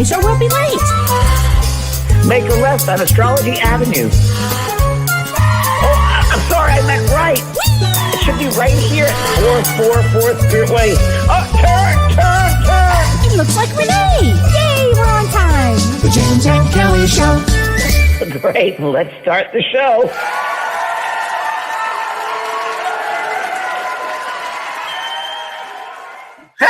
families or we'll be late. Make a left on Astrology Avenue. Oh, I'm sorry, I meant right. It should be right here at 444 Spirit Way. Oh, turn! It looks like Renee. Yay, we're on time. The James and Kellee Show. Great, let's start the show. Hey,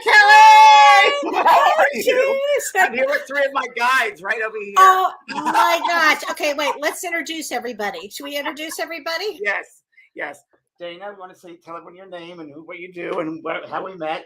Kellee! How are you? Jeez. I'm here with three of my guides right over here. Oh my gosh. Okay, wait, let's introduce everybody. Should we introduce everybody? Yes. Dana, I want to tell everyone your name and what you do and how we met.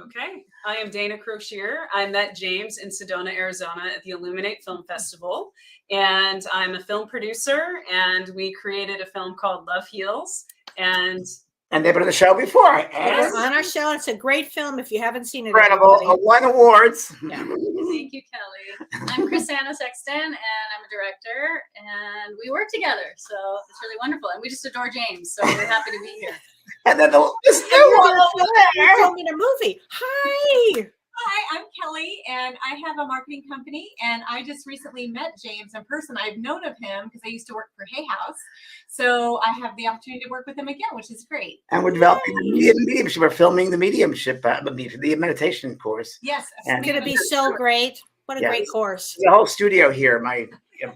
Okay. I am Dana Crochier. I met James in Sedona, Arizona at the Illuminate Film Festival. And I'm a film producer, and we created a film called Love Heals. And they've been on the show before. Yes, on our show. It's a great film if you haven't seen it. Incredible. Won awards. Yeah. thank you, Kellee. I'm Chrisanna Sexton, and I'm a director, and we work together. So it's really wonderful. And we just adore James. So we're happy to be here. And then this new one over You're there. filming a movie. Hi. Hi, I'm Kellee, and I have a marketing company, and I just recently met James in person. I've known of him because I used to work for Hay House, so I have the opportunity to work with him again, which is great. And we're developing the mediumship. We're filming the mediumship, the meditation course. Yes. And It's going to be so great. What a great course. The whole studio here, my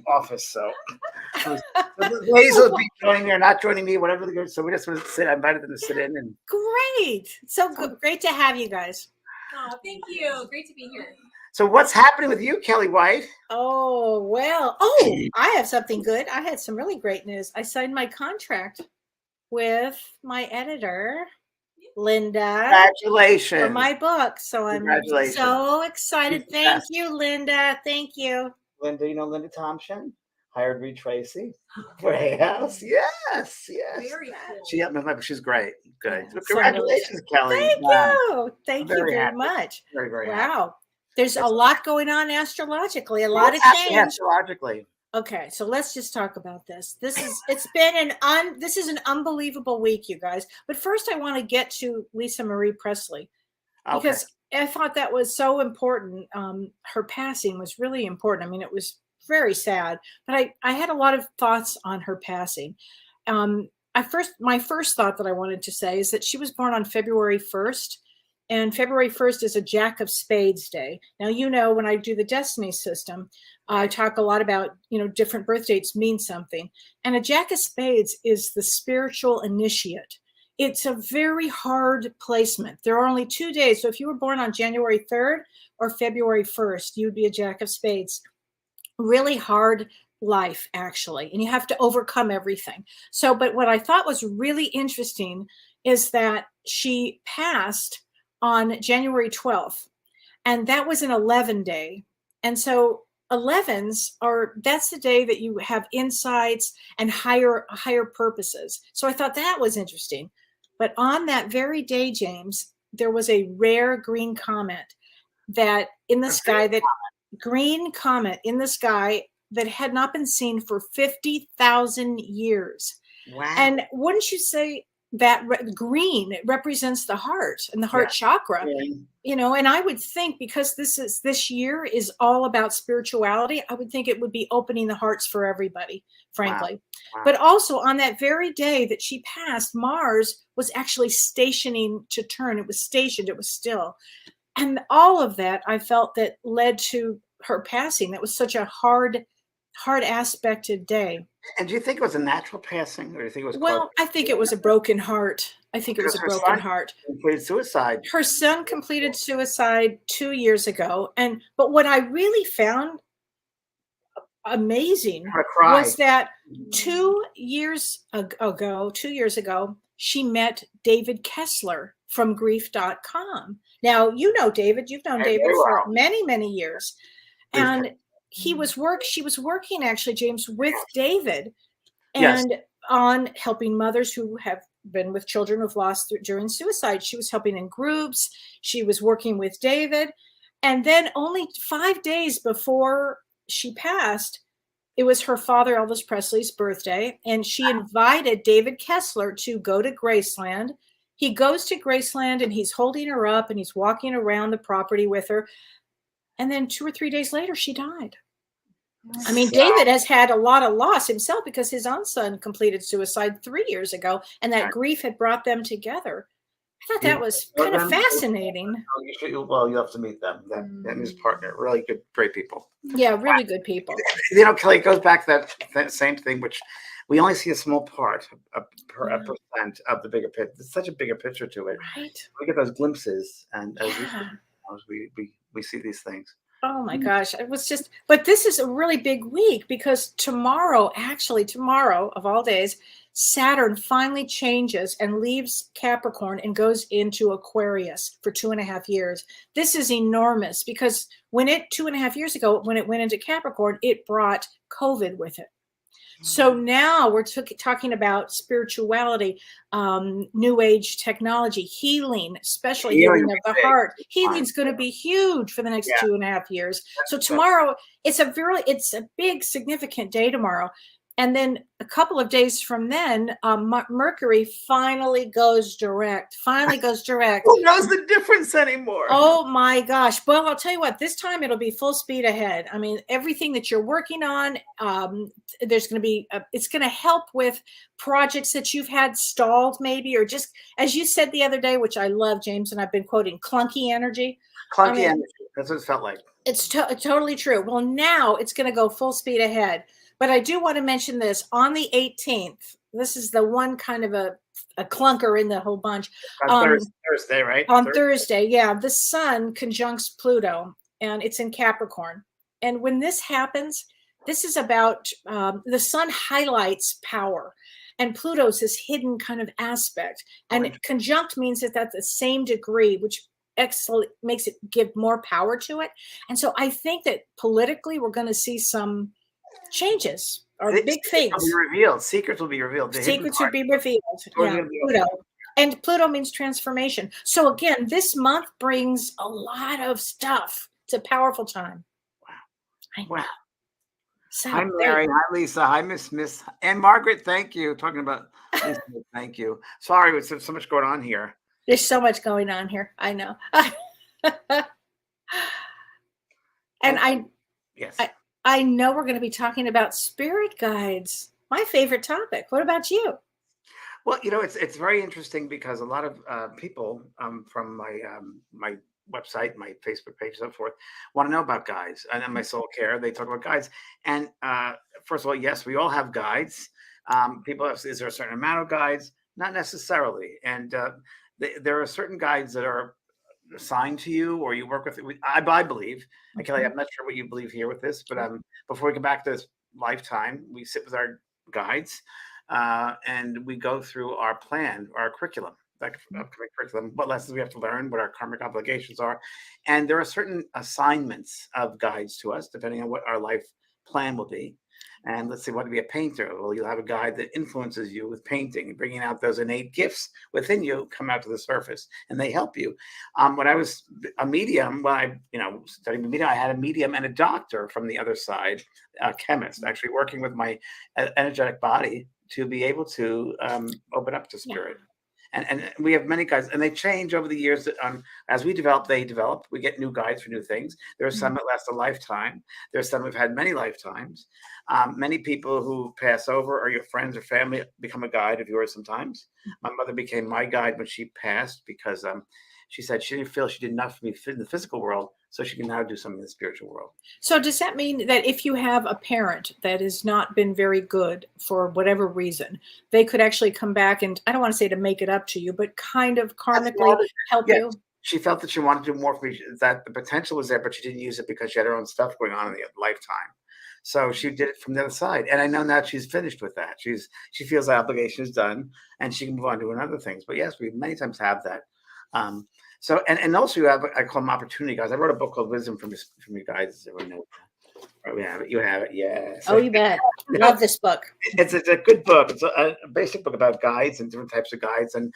office. So the ladies will be joining me or not joining me, whatever they're going. So we just want to sit. I invited them to sit in. And Great. So good. Great to have you guys. Oh, thank you. Great to be here. so what's happening with you, Kellee White? Oh, well. Oh, I have something good. I had some really great news. I signed my contract with my editor, Linda, Congratulations. for my book. So I'm Congratulations. so excited. She's the Thank best. you, Linda. Thank you. Linda, you know Linda Thompson? Hired Reed Tracy for Hay House. Yes. Very cool. She helped me. She's great. Good. Yeah, So congratulations, Kellee. Thank Wow. you. Thank you very very happy. much. Very, very happy. Wow. There's a lot going on astrologically, a lot of What's happening change. astrologically? Okay, so let's just talk about this. It's been this is an unbelievable week, you guys. But first I want to get to Lisa Marie Presley because I thought that was so important. Her passing was really important. I mean, it was very sad, but I had a lot of thoughts on her passing. My first thought that I wanted to say is that she was born on February 1st. And February 1st is a Jack of Spades day. Now, when I do the Destiny system, I talk a lot about, different birth dates mean something. And a Jack of Spades is the spiritual initiate. It's a very hard placement. There are only 2 days. So if you were born on January 3rd or February 1st, you'd be a Jack of Spades. Really hard life, actually. And you have to overcome everything. But what I thought was really interesting is that she passed on January 12th, and that was an 11 day. And so 11s that's the day that you have insights and higher purposes. So I thought that was interesting. But on that very day, James, there was a rare green comet that in the sky, green comet in the sky that had not been seen for 50,000 years. Wow. And wouldn't you say that green, it represents the heart and the heart chakra, and I would think because this year is all about spirituality, I would think it would be opening the hearts for everybody, frankly. Wow. But also on that very day that she passed, Mars was actually stationing to turn. It was stationed, it was still. And all of that, I felt that led to her passing. That was such a hard aspected day. And do you think it was a natural passing, or do you think it was? Well, I think it was a broken heart. I think it was a broken heart. Completed suicide. Her son completed suicide 2 years ago, but what I really found amazing was that 2 years ago, she met David Kessler from grief.com. Now, David, you've known David for many, many years. And she was working actually, James, with David and on helping mothers who have been with children who've lost during suicide. She was helping in groups. She was working with David. And then only 5 days before she passed, it was her father, Elvis Presley's birthday. And she invited David Kessler to go to Graceland. He goes to Graceland and he's holding her up and he's walking around the property with her. And then 2 or 3 days later, she died. I mean, David has had a lot of loss himself because his own son completed suicide 3 years ago, and that grief had brought them together. I thought that was kind of fascinating. Well, you have to meet them. That and his partner, really good, great people. Yeah, really good people. You know, Kellee, it goes back to that same thing, which we only see a small part, a percent of the bigger picture. There's such a bigger picture to it. Right. We get those glimpses, and as we see these things. Oh my gosh. It was just, but this is a really big week because tomorrow of all days, Saturn finally changes and leaves Capricorn and goes into Aquarius for 2.5 years. This is enormous because when 2.5 years ago, when it went into Capricorn, it brought COVID with it. So now we're talking about spirituality, new age technology, healing, especially healing of the heart. Healing's going to be huge for the next 2.5 years. So tomorrow, it's a big, significant day tomorrow. And then a couple of days from then, Mercury finally goes direct. Who knows the difference anymore? Oh my gosh. Well, I'll tell you what, this time it'll be full speed ahead. I mean, everything that you're working on, there's going to be, it's going to help with projects that you've had stalled maybe, or just, as you said the other day, which I love, James, and I've been quoting, clunky energy. Energy. That's what it felt like. It's totally true. Well, now it's going to go full speed ahead. But I do want to mention this on the 18th. This is the one kind of a clunker in the whole bunch. Thursday, right? On Thursday, yeah. The sun conjuncts Pluto, and it's in Capricorn. And when this happens, this is about the sun highlights power, and Pluto's this hidden kind of aspect. And conjunct means that that's the same degree, which makes it give more power to it. And so I think that politically, we're going to see some changes or big things. Secrets will be revealed. Secrets will be revealed. Yeah, Pluto. And Pluto means transformation. So again, this month brings a lot of stuff. It's a powerful time. Wow. So, hi, Mary. Hi, Lisa. Hi, Miss. And Margaret, thank you. Talking about Lisa, thank you. Sorry, there's so much going on here. There's so much going on here. I know. And I know we're going to be talking about spirit guides. My favorite topic. What about you? Well, you know, it's very interesting because a lot of people from my website, my Facebook page, and so forth, want to know about guides. And in my soul care, they talk about guides. And first of all, yes, we all have guides. People ask, is there a certain amount of guides? Not necessarily. And there are certain guides that are assigned to you, or you work with. I believe. Kellee, I'm not sure what you believe here with this, but before we come back to this lifetime, we sit with our guides and we go through our plan, our curriculum, upcoming curriculum, what lessons we have to learn, what our karmic obligations are, and there are certain assignments of guides to us depending on what our life plan will be. And let's say, want to be a painter? Well, you'll have a guide that influences you with painting and bringing out those innate gifts within you come out to the surface, and they help you. When I was a medium, when I studied the medium, I had a medium and a doctor from the other side, a chemist, actually working with my energetic body to be able to open up to spirit. And we have many guides, and they change over the years. As we develop, they develop. We get new guides for new things. There are some that last a lifetime. There's some who've had many lifetimes. Many people who pass over, or your friends or family, become a guide of yours sometimes. My mother became my guide when she passed because she said she didn't feel she did enough for me in the physical world, so she can now do something in the spiritual world. So does that mean that if you have a parent that has not been very good for whatever reason, they could actually come back and, I don't want to say to make it up to you, but kind of karmically help you? She felt that she wanted to do more for me, that the potential was there, but she didn't use it because she had her own stuff going on in the lifetime. So she did it from the other side. And I know now she's finished with that. She feels the obligation is done and she can move on to other things. But yes, we many times have that. So and also you have, I call them opportunity guides. I wrote a book called Wisdom from You Guys. Everyone knows. We have it. You have it. Yes. Oh, you bet. Love this book. It's a good book. It's a basic book about guides and different types of guides. And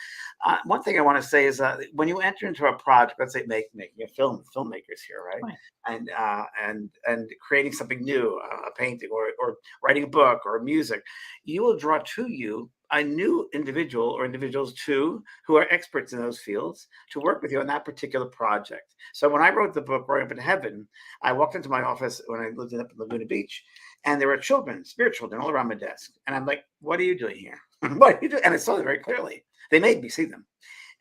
one thing I want to say is when you enter into a project, let's say making a film, filmmakers here, right? And creating something new, a painting or writing a book or music, you will draw to you a new individual or individuals too who are experts in those fields to work with you on that particular project. So when I wrote the book Growing Up in Heaven, I walked into my office when I lived up in Laguna Beach, and there were children, spirit children, all around my desk. And I'm like, what are you doing here? What are you doing? And I saw them very clearly. They made me see them.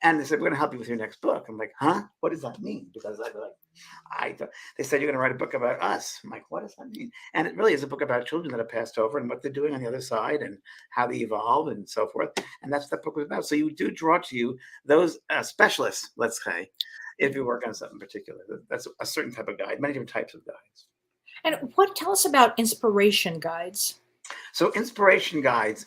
And they said, we're going to help you with your next book. I'm like, huh? What does that mean? Because they said, you're going to write a book about us. I'm like, what does that mean? And it really is a book about children that have passed over and what they're doing on the other side and how they evolve and so forth. And that's what that book was about. So you do draw to you those specialists, let's say, if you work on something particular. That's a certain type of guide, many different types of guides. And tell us about inspiration guides. So inspirational guides.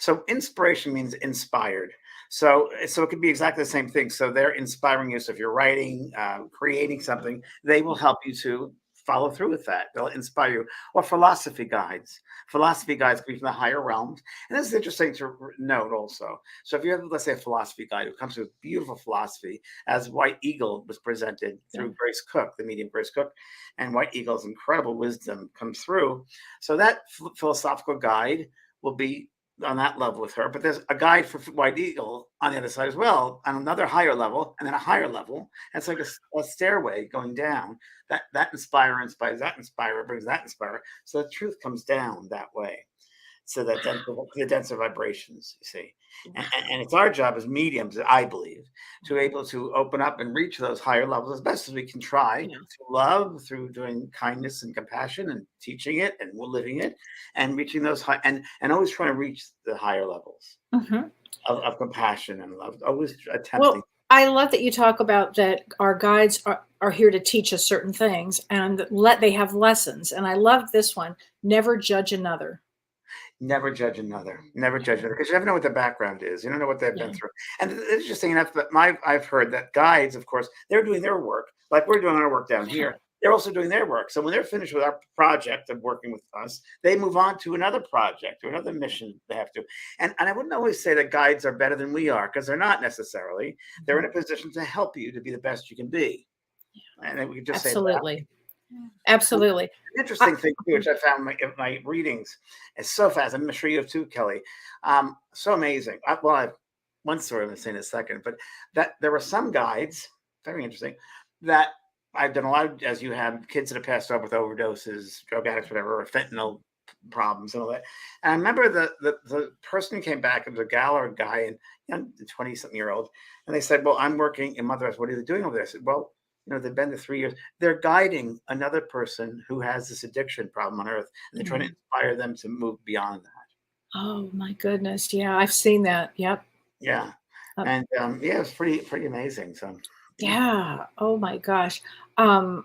So inspiration means inspired. So it could be exactly the same thing. So they're inspiring you. So if you're writing, creating something, they will help you to follow through with that. They'll inspire you. Or philosophy guides. Philosophy guides come from the higher realms. And this is interesting to note also. So if you have, let's say, a philosophy guide who comes with beautiful philosophy, as White Eagle was presented through Grace Cook, the medium Grace Cook, and White Eagle's incredible wisdom comes through. So that philosophical guide will be on that level with her, but there's a guide for White Eagle on the other side as well, on another higher level, and then a higher level. And it's like a stairway going down. That inspirer inspires that inspirer, brings that inspirer. So the truth comes down that way. So that the denser vibrations, you see. And it's our job as mediums, I believe, to be able to open up and reach those higher levels as best as we can try to love through doing kindness and compassion and teaching it and living it and reaching those high and always trying to reach the higher levels of compassion and love. Always attempting. Well, I love that you talk about that our guides are here to teach us certain things and they have lessons. And I love this one. Never judge another. Never judge another. Never judge another, because you never know what their background is. You don't know what they've been through. And it's interesting enough that I've heard that guides, of course, they're doing their work like we're doing our work down here. They're also doing their work. So when they're finished with our project of working with us, they move on to another project or another mission they have to. And I wouldn't always say that guides are better than we are, because they're not necessarily. They're in a position to help you to be the best you can be. And we could just say that. Absolutely. An interesting thing too, which I found in my readings, is so fast. I'm sure you have too, Kellee. So amazing. I have one story I'm going to say in a second, but that there were some guides, very interesting, that I've done a lot of, as you have, kids that have passed over with overdoses, drug addicts, whatever, or fentanyl problems and all that. And I remember the person who came back, it was a gal or a guy, and 20-something-year-old, and they said, well, I'm working in Mother Earth. What are they doing over there? I said, well, they've been there 3 years. They're guiding another person who has this addiction problem on Earth, and they're trying to inspire them to move beyond that. Oh my goodness! Yeah, I've seen that. Yep. Yeah, and it's pretty amazing. So yeah. Oh my gosh. I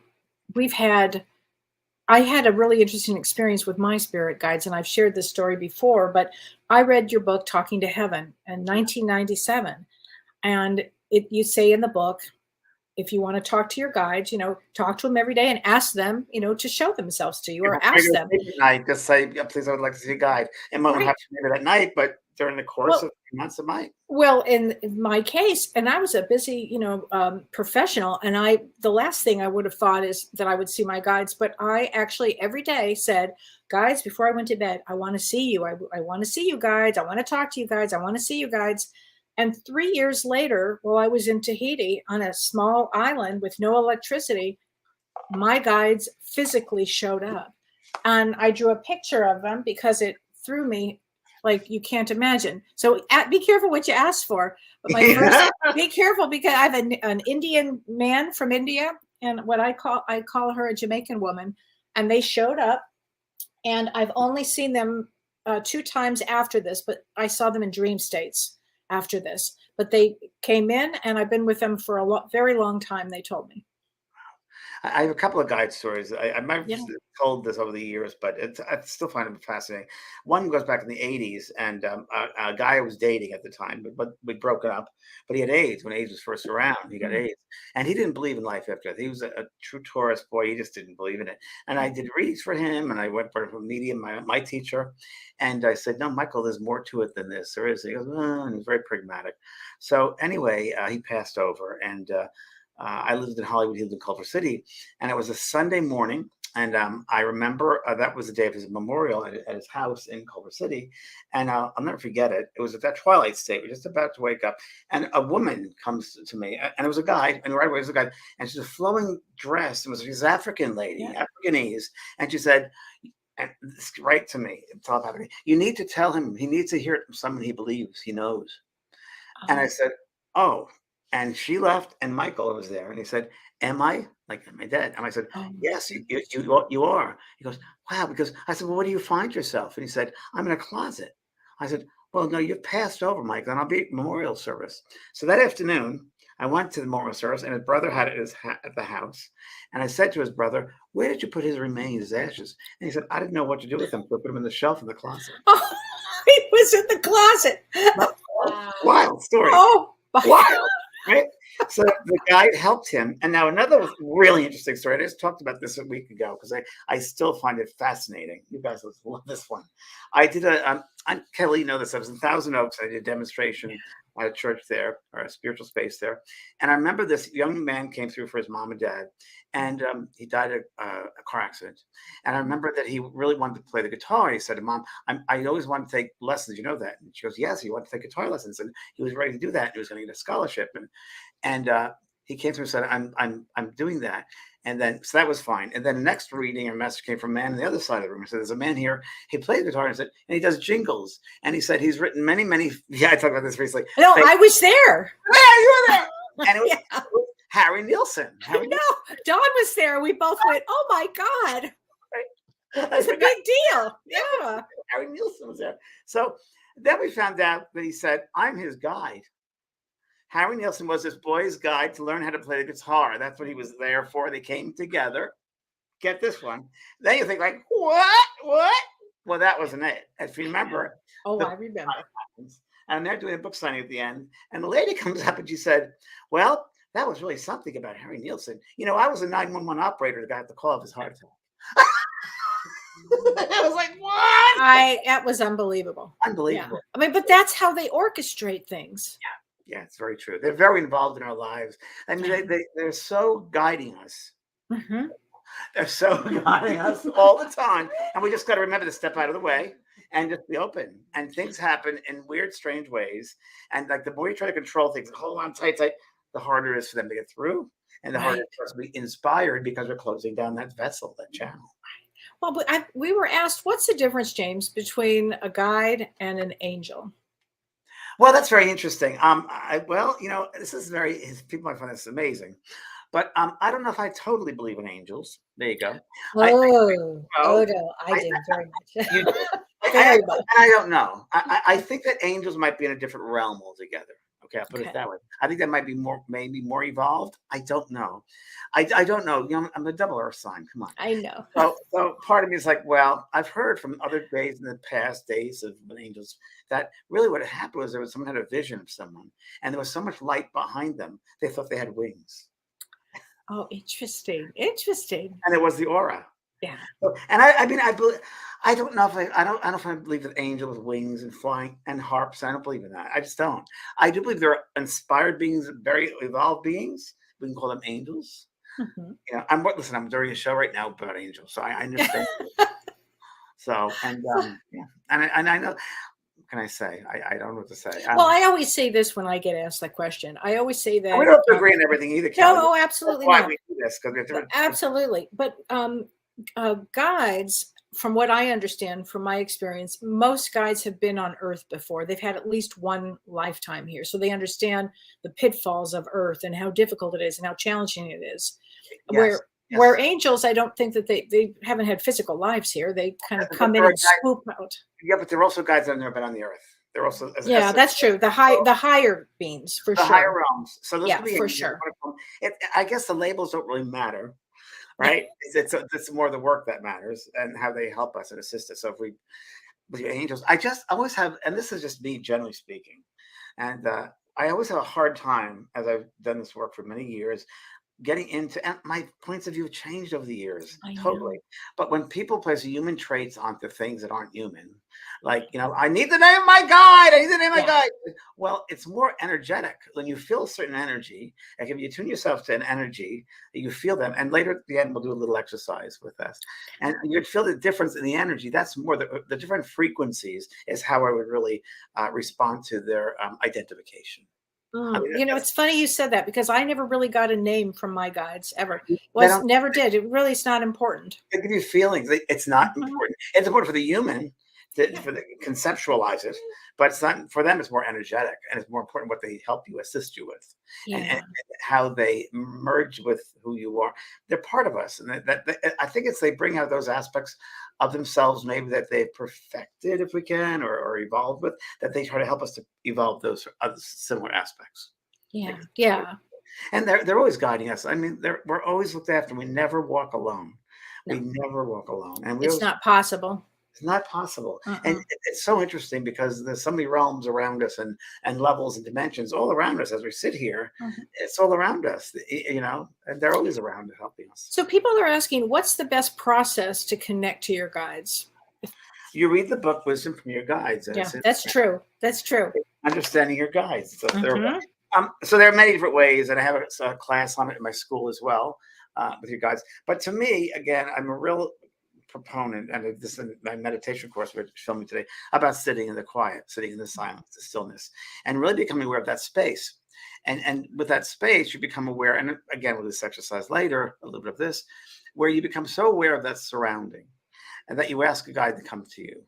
had a really interesting experience with my spirit guides, and I've shared this story before. But I read your book, Talking to Heaven, in 1997, and you say in the book, if you want to talk to your guides, talk to them every day and ask them, to show themselves to you, or ask them. Night, just say, please, I would like to see a guide. It might not have to be that night, but during the course of months, it might. Well, in my case, and I was a busy, professional, and the last thing I would have thought is that I would see my guides, but I actually every day said, guides, before I went to bed, I want to see you. I want to see you, guides. I want to talk to you, guides. I want to see you, guides. And 3 years later, while I was in Tahiti on a small island with no electricity, my guides physically showed up. And I drew a picture of them because it threw me like you can't imagine. So be careful what you ask for. But my first, be careful, because I have an Indian man from India, and what I call her a Jamaican woman, and they showed up. And I've only seen them 2 times after this, but I saw them in dream states after this, but they came in, and I've been with them for a very long time. They told me. I have a couple of guide stories. I might have told this over the years, but I still find them fascinating. One goes back in the 80s, and a guy I was dating at the time, but we'd broken up, but he had AIDS when AIDS was first around. He got AIDS, and he didn't believe in life after that. He was a true Taurus boy. He just didn't believe in it. And I did readings for him, and I went for a medium, my teacher, and I said, no, Michael, there's more to it than this. There is. He goes, and he was very pragmatic. So anyway, he passed over, and I lived in Hollywood. He lived in Culver City, and it was a Sunday morning. And I remember that was the day of his memorial at his house in Culver City. And I'll never forget it. It was at that twilight state. We're just about to wake up. And a woman comes to me, and it was a guy, and right away it was a guy. And she's a flowing dress. It was this African lady, Africanese. And she said, and this right to me, telepathically, you need to tell him, he needs to hear it from someone he believes, he knows. And I said, oh. And she left, and Michael was there, and he said, am I dead? And I said, yes, you are. He goes, wow, because I said, well, where do you find yourself? And he said, I'm in a closet. I said, well, no, you've passed over, Michael, and I'll be at memorial service. So that afternoon, I went to the memorial service, and his brother had it at the house. And I said to his brother, where did you put his remains, his ashes? And he said, I didn't know what to do with them, so I put them in the shelf in the closet. Oh, he was in the closet. Wild story. Oh, wild. Right? So the guide helped him. And now another really interesting story. I just talked about this a week ago because I still find it fascinating. You guys will love this one. I did Kellee, you know this. I was in Thousand Oaks. I did a demonstration at a church there, or a spiritual space there. And I remember this young man came through for his mom and dad, and he died of a car accident. And I remember that he really wanted to play the guitar. He said to Mom, I always wanted to take lessons. You know that? And she goes, yes, he wanted to take guitar lessons. And he was ready to do that. He was going to get a scholarship. And he came through and said, I'm doing that. And then, so that was fine. And then the next reading or message came from a man on the other side of the room. He said, there's a man here. He plays guitar and he does jingles. And he said, he's written many, I talked about this recently. No, I was there. Yeah, you were there. And it was Harry Nielsen. No, Dawn was there. We both went, oh my God. It's a big deal. Yeah. Harry Nielsen was there. So then we found out that he said, I'm his guide. Harry Nielsen was this boy's guide to learn how to play the guitar. That's what he was there for. They came together. Get this one. Then you think like, what? Well, that wasn't it. If you remember. Oh, I remember. And they're doing a book signing at the end. And the lady comes up and she said, well, that was really something about Harry Nielsen. You know, I was a 911 operator that got the call of his heart attack. I was like, what? That was unbelievable. Unbelievable. Yeah. I mean, but that's how they orchestrate things. Yeah, it's very true. They're very involved in our lives. I mean, they're so guiding us. Mm-hmm. They're so guiding us all the time. And we just got to remember to step out of the way and just be open. And things happen in weird, strange ways. And like the more you try to control things and hold on tight, the harder it is for them to get through. And the harder it is to be inspired because we're closing down that vessel, that channel. Well, but we were asked, what's the difference, James, between a guide and an angel? Well, that's very interesting. This is people might find this amazing, but I don't know if I totally believe in angels. There you go. I do very much. You do. Very much. I don't know. I think that angels might be in a different realm altogether. Okay, I'll put it that way. I think that might be maybe more evolved. I don't know. I don't know. You know, I'm a double earth sign. Come on. I know. So part of me is like, well, I've heard from other days in the past days of angels that really what had happened was someone had a vision of someone, and there was so much light behind them, they thought they had wings. Oh, interesting. And it was the aura. Yeah. And I mean, I believe. I don't know if I don't know if I believe that angels with wings and flying and harps. I don't believe in that. I just don't. I do believe they're inspired beings, very evolved beings. We can call them angels. Mm-hmm. You know, I'm doing a show right now about angels, so I understand. And I know. What can I say? I don't know what to say. Well, I always say this when I get asked that question. I always say that we don't have to agree on everything either. Kellee. No, absolutely That's why not. we do this, because we have to. Absolutely, but guides, from what I understand, from my experience, most guides have been on Earth before. They've had at least one lifetime here, so they understand the pitfalls of Earth and how difficult it is and how challenging it is. Yes. Where angels, I don't think that they haven't had physical lives here. They kind of come in and swoop out. Yeah, but they're also guides that have never been on the Earth. They're also that's true. The higher beings, for sure. The higher realms. So those for sure. I guess the labels don't really matter, right? It's more the work that matters and how they help us and assist us. So if with your angels, I always have, and this is just me generally speaking, and I always have a hard time, as I've done this work for many years, getting into, and my points of view have changed over the years, I know. totally. But when people place human traits onto things that aren't human, like, I need the name of my guide. I need the name of my guide. Well, it's more energetic. When you feel a certain energy, like if you tune yourself to an energy, you feel them. And later at the end, we'll do a little exercise with us. And you'd feel the difference in the energy. That's more the different frequencies is how I would really respond to their identification. I mean, It's funny you said that because I never really got a name from my guides ever. they Never did. It really is not important. give you feelings. It's not important. It's important for the human for the conceptualize it, but it's not for them. It's more energetic, and it's more important what they help you, assist you with, and how they merge with who you are. They're part of us, and I think they bring out those aspects of themselves, maybe that they've perfected, if we can, or evolved with, that they try to help us to evolve those other similar aspects. Yeah. And they're always guiding us. I mean, we're always looked after. We never walk alone. No. We never walk alone, and It's not possible. It's not possible. And it's so interesting because there's so many realms around us and levels and dimensions all around us as we sit here. It's all around us, and they're always around helping us. So people are asking, what's the best process to connect to your guides? You read the book Wisdom from Your Guides. Yeah, that's true. That's true. Understanding your guides. So, so there are many different ways, and I have a class on it in my school as well with your guides. But to me, again, I'm a real proponent, and this is my meditation course we're filming today, about sitting in the quiet, sitting in the silence, the stillness, and really becoming aware of that space. And with that space, you become aware, and again, with this exercise later, a little bit of this, where you become so aware of that surrounding, and that you ask a guide to come to you,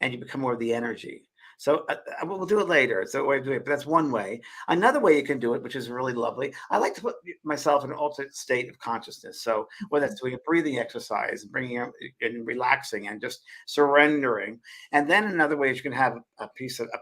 and you become aware of the energy. So we'll do it later. It's a way of doing it, but that's one way. Another way you can do it, which is really lovely, I like to put myself in an alternate state of consciousness. So whether it's doing a breathing exercise, bringing up and relaxing and just surrendering. And then another way is you can have a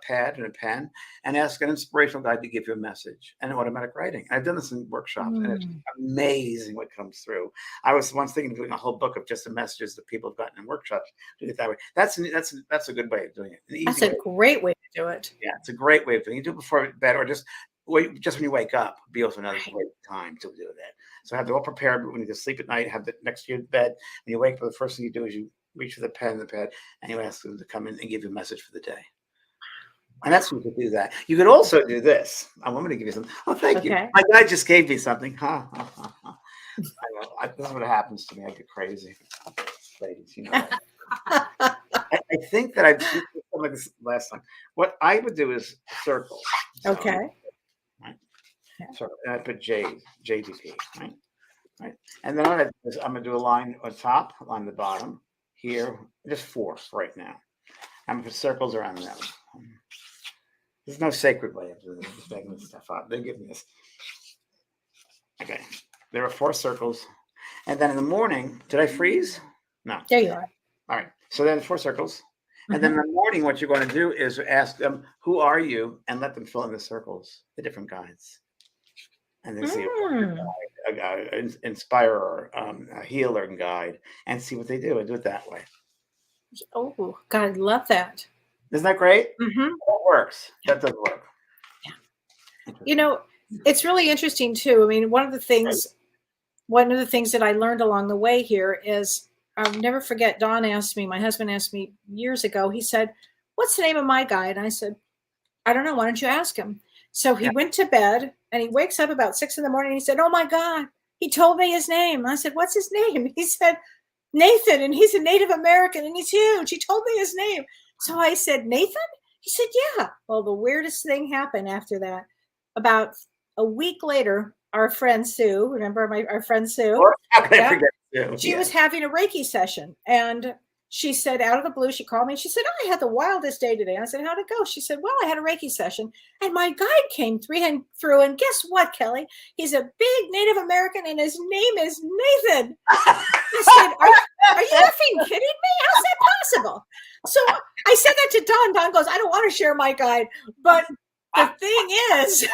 pad and a pen and ask an inspirational guide to give you a message and automatic writing. I've done this in workshops and it's amazing what comes through. I was once thinking of doing a whole book of just the messages that people have gotten in workshops. Do it that way. That's a good way of doing it. That's a great way to do it. Yeah, it's a great way of doing it. You do it before bed or just when you wake up, be also another great time to do that. So have it all prepared when you go to sleep at night, have it next to your bed. When you wake up, the first thing you do is you reach for the pen and the pad and you ask them to come in and give you a message for the day. And that's when you could do that. You could also do this. I'm going to give you something. Oh, thank you. My guy just gave me something. This is what happens to me. I get crazy. Ladies, you know. I think that I've done something like this last time. What I would do is circle. So, right? So I put JDP, right? And then I'm going to do a line on top, on the bottom, here, just 4 right now. I'm going to put circles around them. There's no sacred way of doing this. Just making this stuff up. They give me this. Okay. There are 4 circles. And then in the morning, did I freeze? No. There you are. All right. So then 4 circles. And then in the morning, what you're going to do is ask them, who are you? And let them fill in the circles, the different guides. And then see an inspirer, a healer and guide, and see what they do and do it that way. Oh, God, I love that. Isn't that great? That works. That does work. Yeah. You know, it's really interesting too. I mean, one of the things that I learned along the way here is, I'll never forget, my husband asked me years ago, he said, what's the name of my guide? And I said, I don't know. Why don't you ask him? So he went to bed and he wakes up about 6 in the morning. And he said, oh my God, he told me his name. And I said, what's his name? He said, Nathan. And he's a Native American and he's huge. He told me his name. So I said, Nathan? He said, yeah. Well, the weirdest thing happened after that. About a week later, our friend Sue, remember our friend Sue? How can I forget Sue? She was having a Reiki session. And she said, out of the blue, she called me and she said, oh, I had the wildest day today. I said, how'd it go? She said, well, I had a Reiki session and my guide came through. And guess what, Kelly? He's a big Native American and his name is Nathan. I said, are you effing kidding me? How's that possible? So I said that to Don. Don goes, I don't want to share my guide, but the thing is,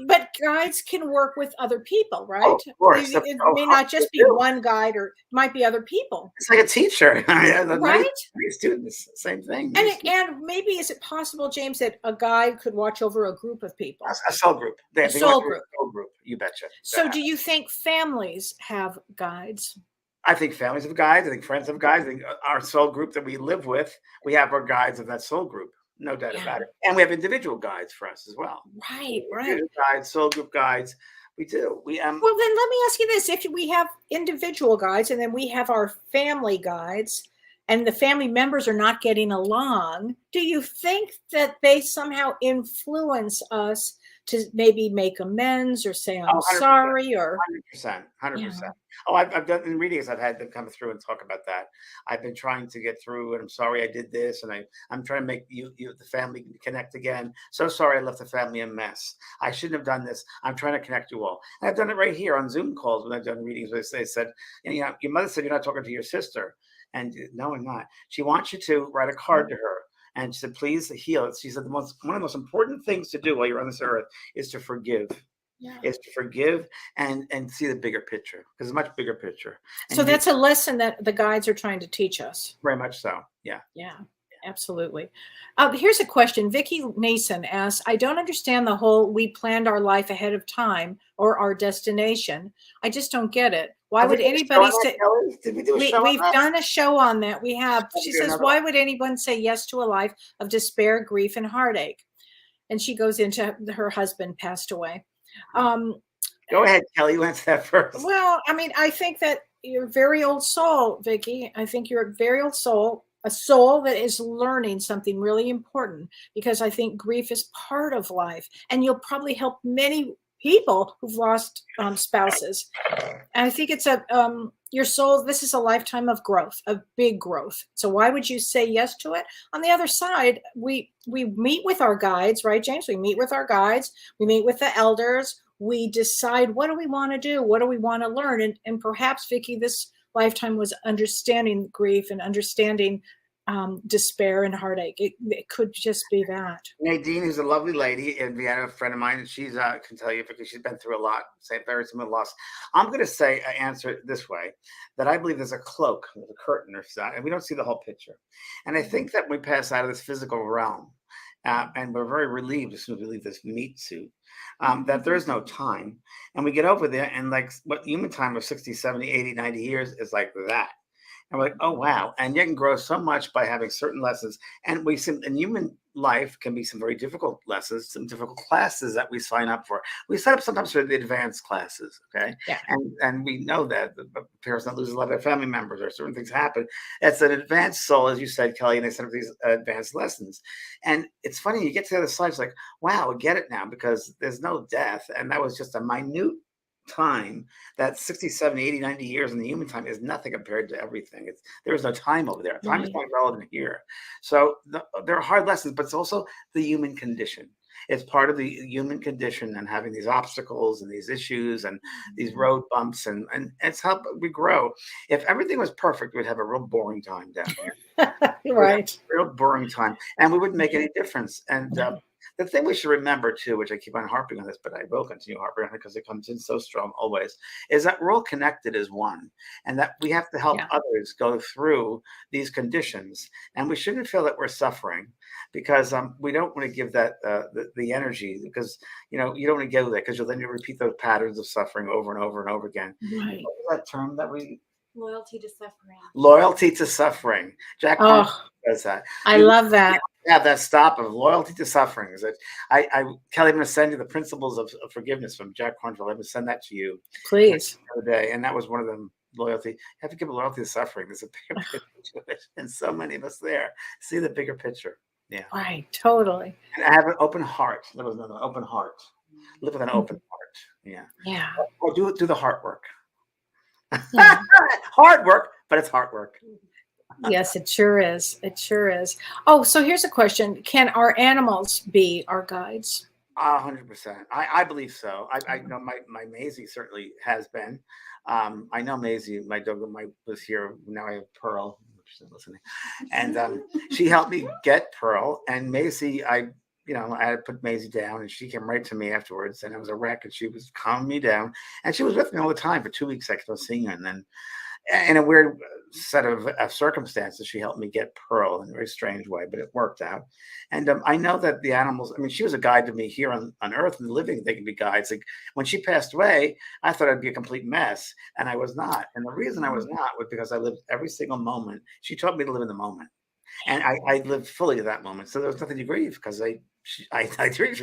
but guides can work with other people, right? Oh, of course. It may not just be one guide, or it might be other people. It's like a teacher, right? Many students, same thing. And maybe is it possible, James, that a guide could watch over a group of people? A soul group. A soul group. Soul group. You betcha. So, do you think families have guides? I think families have guides. I think friends have guides. I think our soul group that we live with, we have our guides of that soul group. No doubt about it. And we have individual guides for us as well. Right. Guides, soul group guides. We do. Well, then let me ask you this: if we have individual guides and then we have our family guides, and the family members are not getting along, do you think that they somehow influence us to maybe make amends or say I'm sorry? Or 100%. Oh, I've done in readings. I've had them come through and talk about that. I've been trying to get through, and I'm sorry I did this, and I'm trying to make you the family connect again. So sorry I left the family a mess. I shouldn't have done this. I'm trying to connect you all. And I've done it right here on Zoom calls when I've done readings where they said, you know, your mother said you're not talking to your sister, and no, I'm not. She wants you to write a card to her. And she said, please heal it. She said, one of the most important things to do while you're on this earth is to forgive. Is to forgive and see the bigger picture, because it's a much bigger picture. And so that's a lesson that the guides are trying to teach us. Very much so. Yeah. Absolutely. Here's a question. Vicki Nason asks, I don't understand the whole we planned our life ahead of time or our destination. I just don't get it. Why would anybody say we've done a show on that? We have. She says, why would anyone say yes to a life of despair, grief, and heartache? And she goes into her husband passed away. Go ahead, Kelly. You answer that first. Well, I mean, I think that you're a very old soul, Vicki. I think you're a very old soul, a soul that is learning something really important, because I think grief is part of life, and you'll probably help many people who've lost spouses. And I think it's your soul. This is a lifetime of growth, of big growth. So why would you say yes to it? On the other side, we meet with our guides, right, James? We meet with our guides. We meet with the elders. We decide, what do we want to do? What do we want to learn? And perhaps, Vicki, this lifetime was understanding grief and understanding despair and heartache. It could just be that. Nadine, who's a lovely lady in Vienna, a friend of mine, and she's can tell you because she's been through a lot, very similar loss. I'm going to answer it this way, that I believe there's a cloak with a curtain or something, and we don't see the whole picture. And I think that we pass out of this physical realm, and we're very relieved as soon as we leave this meat suit, that there is no time. And we get over there, and like what human time of 60, 70, 80, 90 years is like that. And we're like, oh, wow. And you can grow so much by having certain lessons. And we see in human life can be some very difficult lessons, some difficult classes that we sign up for. We sign up sometimes for the advanced classes, okay? Yeah. And we know that the parents don't lose a lot of their family members or certain things happen. It's an advanced soul, as you said, Kelly, and they set up these advanced lessons. And it's funny, you get to the other side, it's like, wow, I get it now, because there's no death. And that was just a minute time. That 60, 70, 80, 90 years in the human time is nothing compared to everything. There is no time over there. Time is not relevant here. So there are hard lessons, but it's also the human condition. It's part of the human condition, and having these obstacles and these issues and these road bumps, and it's how we grow. If everything was perfect, we'd have a real boring time down here. Right. Real boring time. And we wouldn't make any difference. And the thing we should remember too, which I keep on harping on this, but I will continue harping on it because it comes in so strong always, is that we're all connected as one, and that we have to help others go through these conditions. And we shouldn't feel that we're suffering, because we don't want to give that the energy, because you don't want to go there, because then you repeat those patterns of suffering over and over and over again. Right. What was that term that we? Loyalty to suffering. Loyalty to suffering. Jack does that. I love that. Have that stop of loyalty to suffering. Is it? Kelly, I'm going to send you the principles of forgiveness from Jack Cornfield. I'm going to send that to you, please, the other day, and that was one of them. Loyalty. You have to give loyalty to suffering. There's a bigger picture to it, and so many of us there see the bigger picture. Yeah, right, totally. And I have an open heart. There was another open heart. Live with an open heart. Yeah. Or do the heart work. Yeah. Hard work, but it's hard work. Yes, it sure is. It sure is. Oh, so here's a question. Can our animals be our guides? 100%. I believe so. I know my Maisie certainly has been. I know Maisie, my dog, was here. Now I have Pearl, which isn't listening. And she helped me get Pearl. And Maisie, I had put Maisie down, and she came right to me afterwards, and it was a wreck, and she was calming me down, and she was with me all the time for 2 weeks. I was seeing her, and then in a weird set of circumstances, she helped me get Pearl in a very strange way, but it worked out. And I know that the animals, I mean, she was a guide to me here on Earth, and living, they can be guides. Like when she passed away, I thought I'd be a complete mess, and I was not. And the reason I was not was because I lived every single moment. She taught me to live in the moment. And I lived fully to that moment. So there was nothing to grieve because I she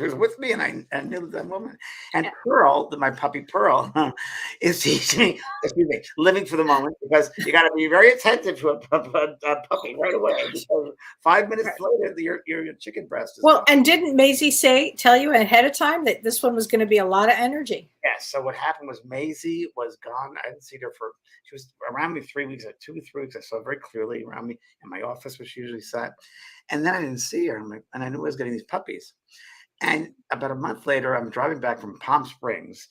was with me, and I knew that moment. And Pearl, my puppy Pearl, is teaching me, excuse me, living for the moment, because you got to be very attentive to a puppy right away. Because 5 minutes later, your chicken breast is gone. And didn't Maisie tell you ahead of time that this one was going to be a lot of energy? Yes. So what happened was Maisie was gone. I didn't see her she was around me 3 weeks, 2 or 3 weeks. I saw her very clearly around me in my office where she usually sat. And then I didn't see her. And I knew I was getting these puppies. And about a month later, I'm driving back from Palm Springs,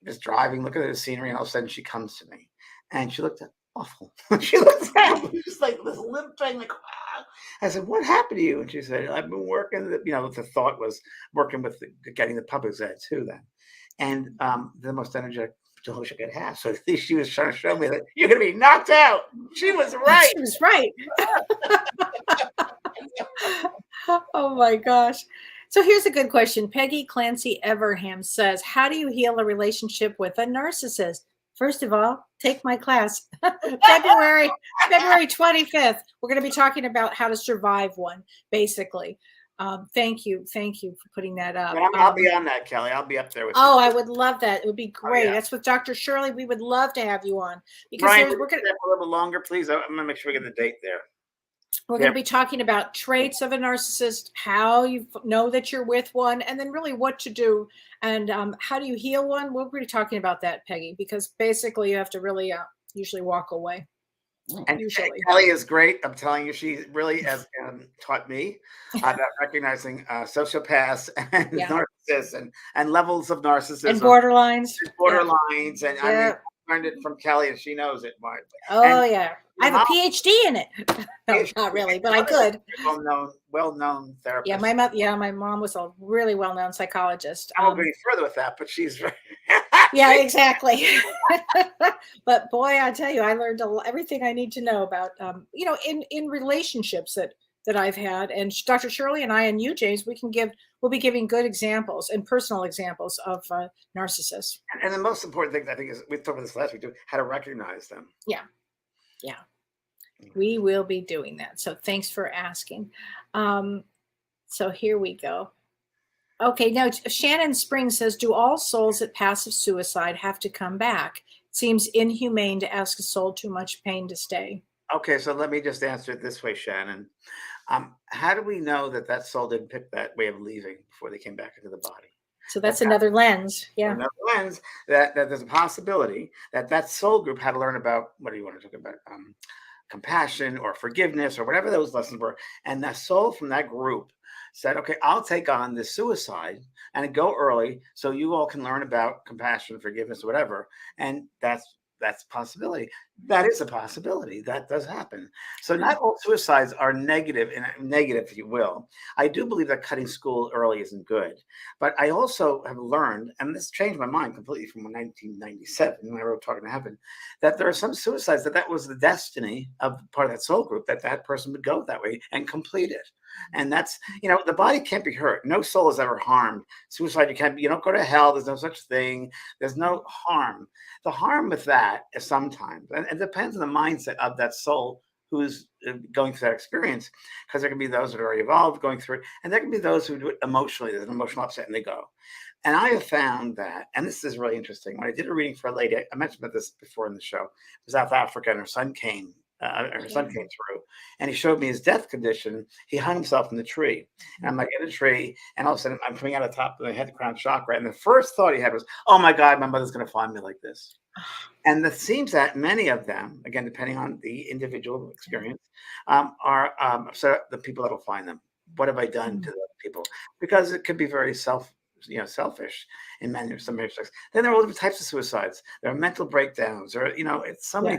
just driving, looking at the scenery, and all of a sudden she comes to me. And she looked awful. She looked at me, just like this limping, like, wow. I said, "What happened to you?" And she said, "I've been working." The thought was working with getting the puppies there too then. And the most energetic Jehovah she could have. So at least she was trying to show me that you're going to be knocked out. She was right. She was right. Oh my gosh. So here's a good question. Peggy Clancy Everham says, how do you heal a relationship with a narcissist? First of all, take my class. February 25th. We're going to be talking about how to survive one, basically. Thank you for putting that up. I'll be on that, Kelly. I'll be up there with you. I would love that. It would be great. That's with Dr. Shirley. We would love to have you on, because Brian, we're going to a little longer, please. I'm going to make sure we get the date there. We're going to be talking about traits of a narcissist, how you know that you're with one, and then really what to do, and how do you heal one. We'll be talking about that, Peggy, because basically you have to really usually walk away. And Kelly is great. I'm telling you, she really has taught me about recognizing sociopaths and narcissists and levels of narcissism and borderlines. And I mean, I learned it from Kelly, and she knows it. I have a PhD in it. No, not really, but I could. Well-known therapist. My mom was a really well-known psychologist. I won't go any further with that, but she's very yeah, exactly. But boy, I tell you, I learned everything I need to know about, in relationships that I've had. And Dr. Shirley and I and you, James, we'll be giving good examples and personal examples of narcissists. And the most important thing, I think, is we talked about this last week too, how to recognize them. Yeah. We will be doing that. So thanks for asking. So here we go. Okay, now Shannon Springs says, do all souls at passive suicide have to come back? It seems inhumane to ask a soul too much pain to stay. Okay, so let me just answer it this way, Shannon. How do we know that soul didn't pick that way of leaving before they came back into the body? So that's another lens. Yeah. Another lens that there's a possibility that soul group had to learn about, what do you want to talk about? Compassion or forgiveness or whatever those lessons were. And the soul from that group said, okay, I'll take on the suicide and go early so you all can learn about compassion, forgiveness, or whatever. And that's a possibility. That is a possibility. That does happen. So not all suicides are negative, if you will. I do believe that cutting school early isn't good. But I also have learned, and this changed my mind completely from 1997 when I wrote Talking to Heaven, that there are some suicides that was the destiny of part of that soul group, that person would go that way and complete it. And that's, the body can't be hurt. No soul is ever harmed. Suicide, you don't go to hell. There's no such thing. There's no harm. The harm with that is sometimes, and it depends on the mindset of that soul who's going through that experience, because there can be those that are already evolved going through it, and there can be those who do it emotionally. There's an emotional upset and they go. And I have found that, and this is really interesting, when I did a reading for a lady, I mentioned about this before in the show, it was South Africa, and her son came through, and he showed me his death condition. He hung himself in the tree, and I'm like in a tree, and all of a sudden I'm coming out of the top of my head, the crown chakra, and the first thought he had was, "Oh my God, my mother's going to find me like this." And it seems that many of them, again, depending on the individual experience, are upset at the people that will find them. What have I done to those people? Because it could be very selfish in some respects. Then there are all different types of suicides. There are mental breakdowns, or it's so many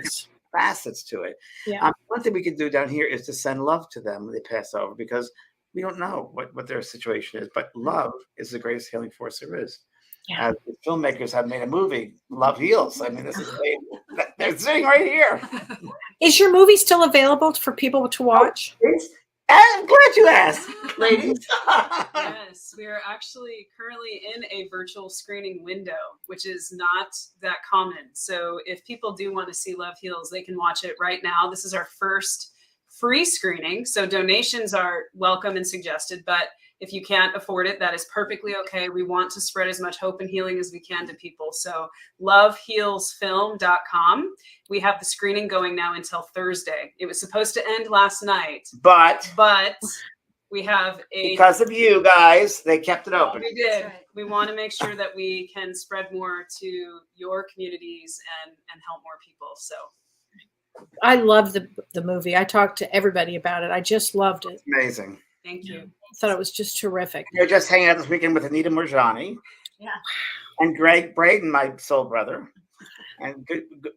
facets to it. Yeah. One thing we can do down here is to send love to them when they pass over, because we don't know what their situation is, but love is the greatest healing force there is. Yeah. The filmmakers have made a movie, Love Heals. I mean, this is they're sitting right here. Is your movie still available for people to watch? I'm glad you asked, ladies. Yes, we are actually currently in a virtual screening window, which is not that common. So if people do want to see Love Heals, they can watch it right now. This is our first free screening, so donations are welcome and suggested, but if you can't afford it, that is perfectly okay. We want to spread as much hope and healing as we can to people. So lovehealsfilm.com. We have the screening going now until Thursday. It was supposed to end last night, but we have because of you guys, they kept it open. We did. We want to make sure that we can spread more to your communities and help more people. So I love the movie. I talked to everybody about it. I just loved it. Amazing. Thank you. I thought it was just terrific. You're just hanging out this weekend with Anita Murjani. Yeah. And Greg Braden, my soul brother. And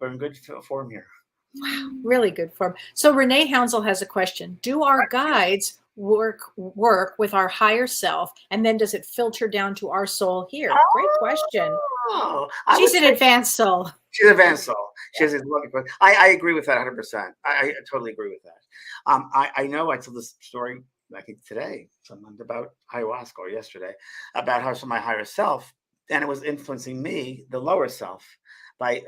we're in good form here. Wow, really good form. So Renee Hounsel has a question. Do our guides work with our higher self, and then does it filter down to our soul here? Great question. Oh, She's an advanced soul. She's an advanced soul. She has a lovely question. I agree with that 100%. I totally agree with that. I know I told this story, I think today, someone about ayahuasca or yesterday, about how my higher self, and it was influencing me, the lower self, by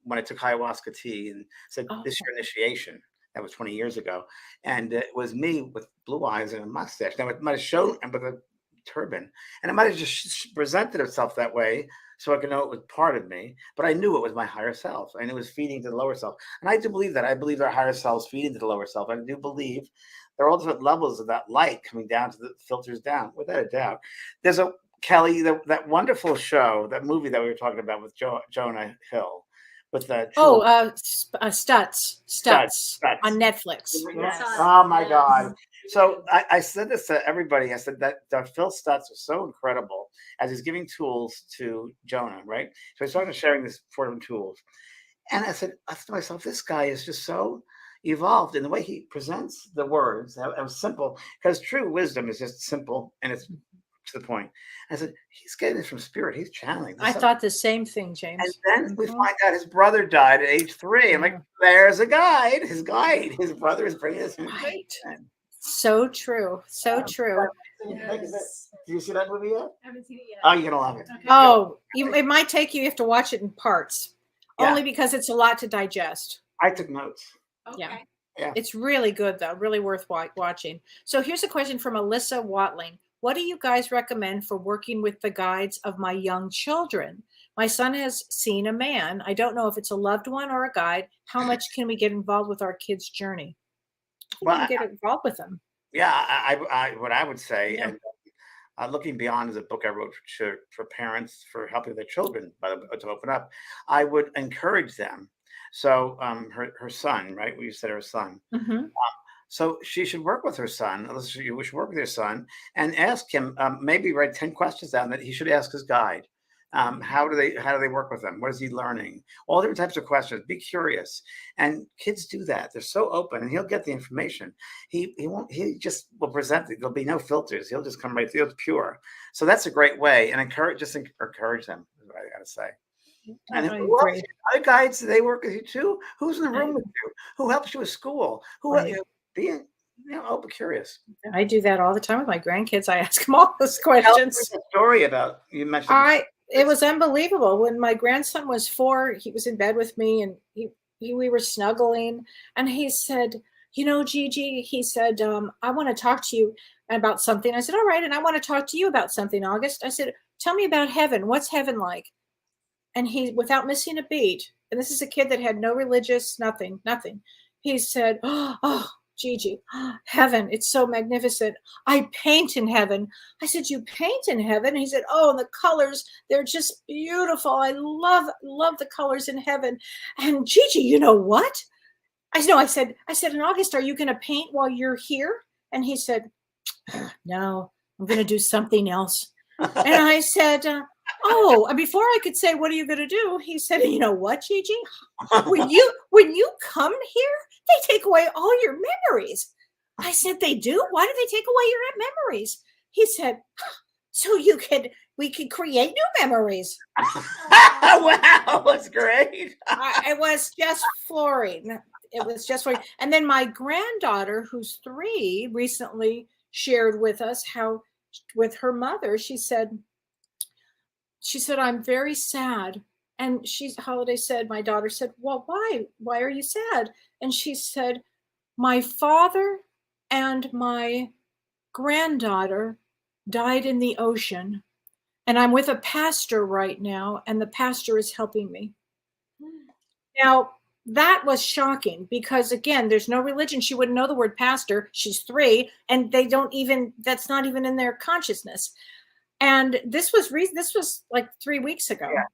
when I took ayahuasca tea and said, this is your initiation. That was 20 years ago. And it was me with blue eyes and a mustache. Now it might have shown, and with a turban, and it might have just presented itself that way so I could know it was part of me, but I knew it was my higher self, and it was feeding to the lower self. And I do believe that. I believe our higher selves feed into the lower self. I do believe there are all different levels of that light coming down to the filters down, without a doubt. There's a Kellee, that wonderful show, that movie that we were talking about with Jonah Hill, with the Stutz on Netflix. Yes. Oh my God! So I said this to everybody. I said that Phil Stutz was so incredible as he's giving tools to Jonah, right? So he's talking, sharing this for him tools, and I said to myself, this guy is just so evolved in the way he presents the words. That was simple, because true wisdom is just simple and it's to the point. I said, he's getting this from spirit. He's channeling. I thought the same thing, James. And then we find out his brother died at age 3. I'm like, there's a guide. His brother is bringing us information. So true. So true. Yes. Did you see that movie yet? I haven't seen it yet. Oh, you're gonna love it. Okay. Oh, it might take you. You have to watch it in parts, Yeah. only because it's a lot to digest. I took notes. Okay. Yeah. It's really good, though. Really worth watching. So here's a question from Alyssa Watling. What do you guys recommend for working with the guides of my young children? My son has seen a man. I don't know if it's a loved one or a guide. How much can we get involved with our kids' journey? Well, get involved with them. Yeah, I what I would say, and Looking Beyond is a book I wrote for parents for helping their children to open up. I would encourage them. So her son, right? We said her son. Mm-hmm. So she should work with her son. You should work with your son and ask him. Maybe write 10 questions down that he should ask his guide. How do they work with him? What is he learning? All different types of questions. Be curious. And kids do that. They're so open, and he'll get the information. He just will present it. There'll be no filters. He'll just come right through. It's pure. So that's a great way. And encourage them. Is what I gotta say. And other guides, they work with you too. Who's in the room with you? Who helps you with school? Being open, curious. I do that all the time with my grandkids. I ask them all those questions. Tell us a story about you mentioned. It was unbelievable. When my grandson was 4, he was in bed with me, and we were snuggling, and he said, Gigi, he said, I want to talk to you about something. I said, all right. And I want to talk to you about something, August. I said, tell me about heaven. What's heaven like? And he, without missing a beat, and this is a kid that had no religious, nothing. He said, oh, Gigi, heaven, it's so magnificent. I paint in heaven. I said, you paint in heaven? And he said, oh, the colors, they're just beautiful. I love the colors in heaven. And Gigi, you know what? I said, in August, are you going to paint while you're here? And he said, no, I'm going to do something else. And I said, before I could say, what are you going to do? He said, you know what, Gigi? When you come here, they take away all your memories. I said, they do? Why do they take away your memories? He said, so we could create new memories. Wow, that's great. It was just flooring. It was just flooring. And then my granddaughter, who's 3, recently shared with us how with her mother, she said, I'm very sad. And Holiday said, my daughter said, well, why? Why are you sad? And she said, my father and my granddaughter died in the ocean. And I'm with a pastor right now, and the pastor is helping me. Now, that was shocking because, again, there's no religion. She wouldn't know the word pastor. She's 3, and that's not even in their consciousness. And this was like 3 weeks ago. Yeah.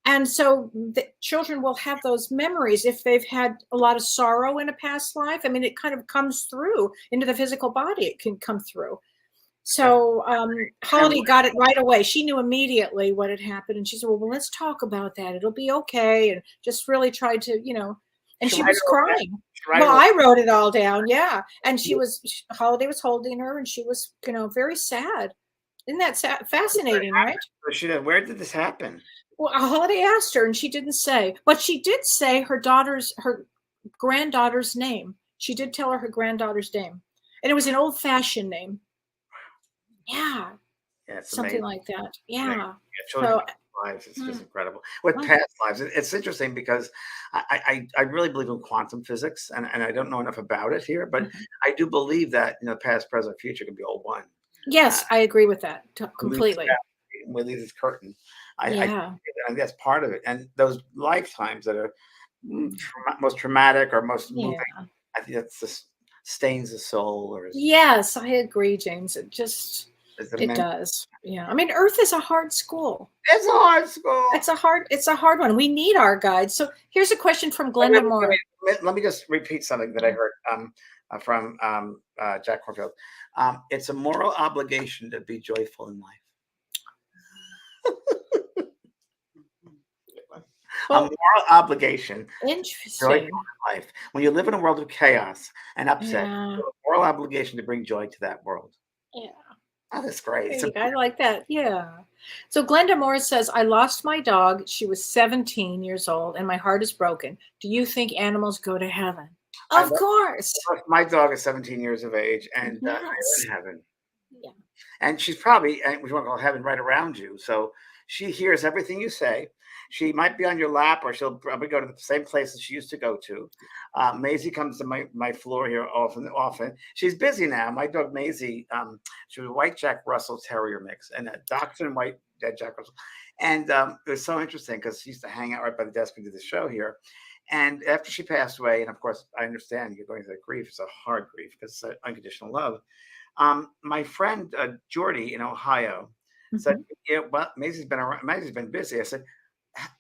And so the children will have those memories if they've had a lot of sorrow in a past life. I mean, it kind of comes through into the physical body. It can come through. So Holiday got it right away. She knew immediately what had happened. And she said, well, let's talk about that. It'll be okay. And just really tried to, and she was crying. Well, I wrote it all down. Yeah. And Holiday was holding her, and she was, very sad. Isn't that fascinating, right? Where did this happen? Well, Holiday asked her, and she didn't say. But she did say her granddaughter's name. She did tell her granddaughter's name. And it was an old-fashioned name. Yeah. Something amazing. Like that. Yeah. Children's lives. It's just incredible. With past lives, it's interesting because I really believe in quantum physics, and I don't know enough about it here, but I do believe that past, present, future can be all one. Yes, I agree with that completely. We leave this curtain. I think that's part of it. And those lifetimes that are most traumatic or most moving, I think that's just stains the soul. Yes, I agree, James. It does. Yeah. I mean, Earth is a hard school. It's a hard school. It's a hard one. We need our guides. So here's a question from Glenda Moore. Let me just repeat something that I heard from Jack Corfield. It's a moral obligation to be joyful in life. A moral obligation. Interesting. Joyful in life. When you live in a world of chaos and upset, you have a moral obligation to bring joy to that world. Yeah. Oh, that's great. I like that. Yeah. So Glenda Morris says, I lost my dog. She was 17 years old, and my heart is broken. Do you think animals go to heaven? Of course. My dog is 17 years of age, and in heaven. Yeah. And she's probably, and we want to call heaven, right around you. So she hears everything you say. She might be on your lap, or she'll probably go to the same places she used to go to. Maisie comes to my floor here often. She's busy now. My dog Maisie, she was a white Jack Russell Terrier mix, and a Dachshund white Jack Russell. And it was so interesting because she used to hang out right by the desk and do the show here. And after she passed away, and of course, I understand you're going through that grief. It's a hard grief because it's unconditional love. My friend Jordy in Ohio said, "Yeah, well, Maisie's been around. Maisie's been busy." I said,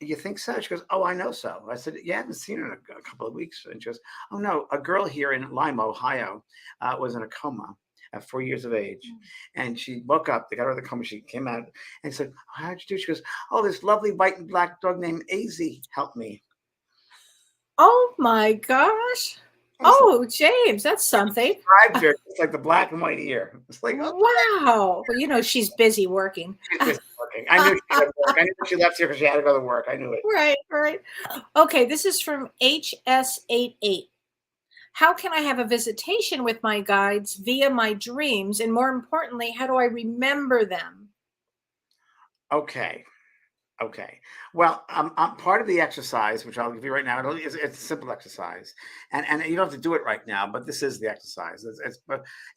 "You think so?" She goes, "Oh, I know so." I said, "Yeah, I haven't seen her in a couple of weeks." And she goes, "Oh no, a girl here in Lima, Ohio, was in a coma at 4 years of age, and she woke up. They got her out of the coma. She came out and said, oh, how'd you do?" She goes, "Oh, this lovely white and black dog named AZ helped me." Oh my gosh. Oh, James, that's something. It's like the black and white ear. It's like, wow. Well, she's busy working. She's busy working. I knew she had work. I knew she left here because she had to go to work. I knew it. Right. Okay, this is from HS88. How can I have a visitation with my guides via my dreams? And more importantly, how do I remember them? Okay. Well, part of the exercise, which I'll give you right now, it's a simple exercise, and you don't have to do it right now, but this is the exercise.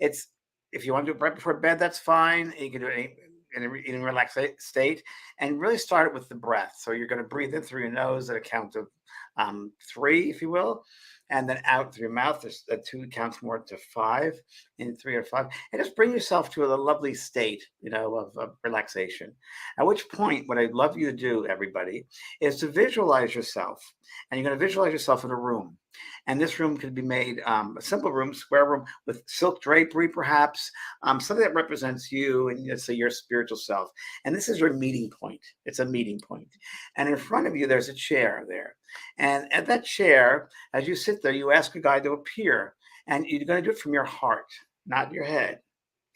It's if you want to do it right before bed, that's fine. You can do it in a relaxed state, and really start it with the breath. So you're going to breathe in through your nose at a count of 3, if you will, and then out through your mouth. There's 2 counts more to 5, in 3 or 5, and just bring yourself to a lovely state, of relaxation. At which point, what I'd love you to do, everybody, is to visualize yourself, and you're going to visualize yourself in a room. And this room could be made a simple room, square room with silk drapery, perhaps, something that represents you and let's say your spiritual self. And this is your meeting point. It's a meeting point. And in front of you, there's a chair there. And at that chair, as you sit there, you ask a guide to appear. And you're going to do it from your heart, not your head.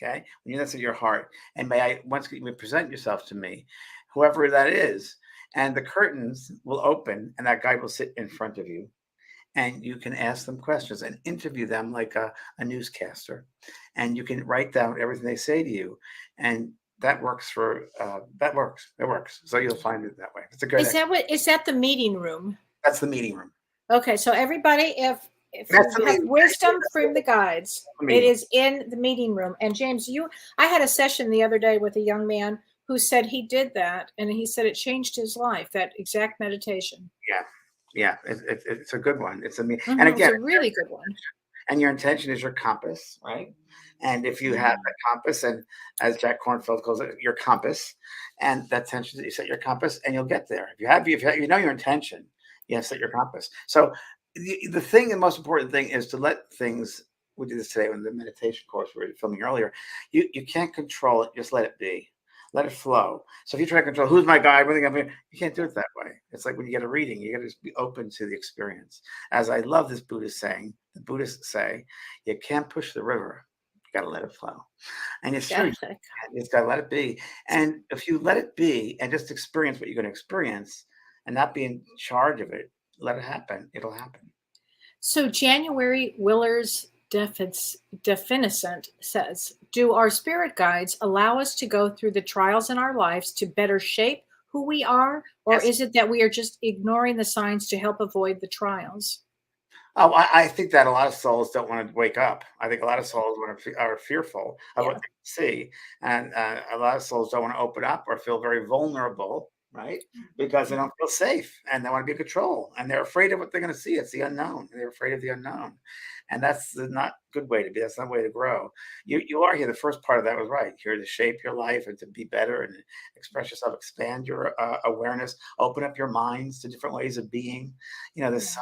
Okay. When you listen to your heart, and may I once you present yourself to me, whoever that is, and the curtains will open, and that guy will sit in front of you, and you can ask them questions and interview them like a newscaster, and you can write down everything they say to you, and that works for that works. It works. So you'll find it that way. It's a good. Is that the meeting room? That's the meeting room. Okay, so everybody, if That's you the have meeting. wisdom from the guides, The it meeting. is in the meeting room. And James, I had a session the other day with a young man who said he did that, and he said it changed his life. That exact meditation. Yeah, it's a good one. It's a and It's again, a really good one. and your intention is your compass, right? And if you have a compass, and as Jack Kornfield calls it, your compass, and that intention that you set your compass, and you'll get there. If you know your intention, you have to set your compass. So the thing, the most important thing is to let things. We did this today in the meditation course we were filming earlier. You can't control it; just let it be. Let it flow. So if you try to control who's my guide, you can't do it that way. It's like when you get a reading, you got to just be open to the experience. As I love this Buddhist saying, the Buddhists say, you can't push the river. You got to let it flow. And it's true. You just got to let it be. And if you let it be and just experience what you're going to experience and not be in charge of it, let it happen. It'll happen. So January Willers Definicent says, do our spirit guides allow us to go through the trials in our lives to better shape who we are? Or Yes. is it that we are just ignoring the signs to help avoid the trials? Oh, I think that a lot of souls don't want to wake up. I think a lot of souls are fearful of what they see, and a lot of souls don't want to open up or feel very vulnerable, right? Because they don't feel safe, and they want to be in control, and they're afraid of what they're going to see. It's the unknown. They're afraid of the unknown, and that's not a good way to be. That's not a way to grow. You are here. The first part of that was right. Here to shape your life and to be better and express yourself, expand your awareness, open up your minds to different ways of being. There's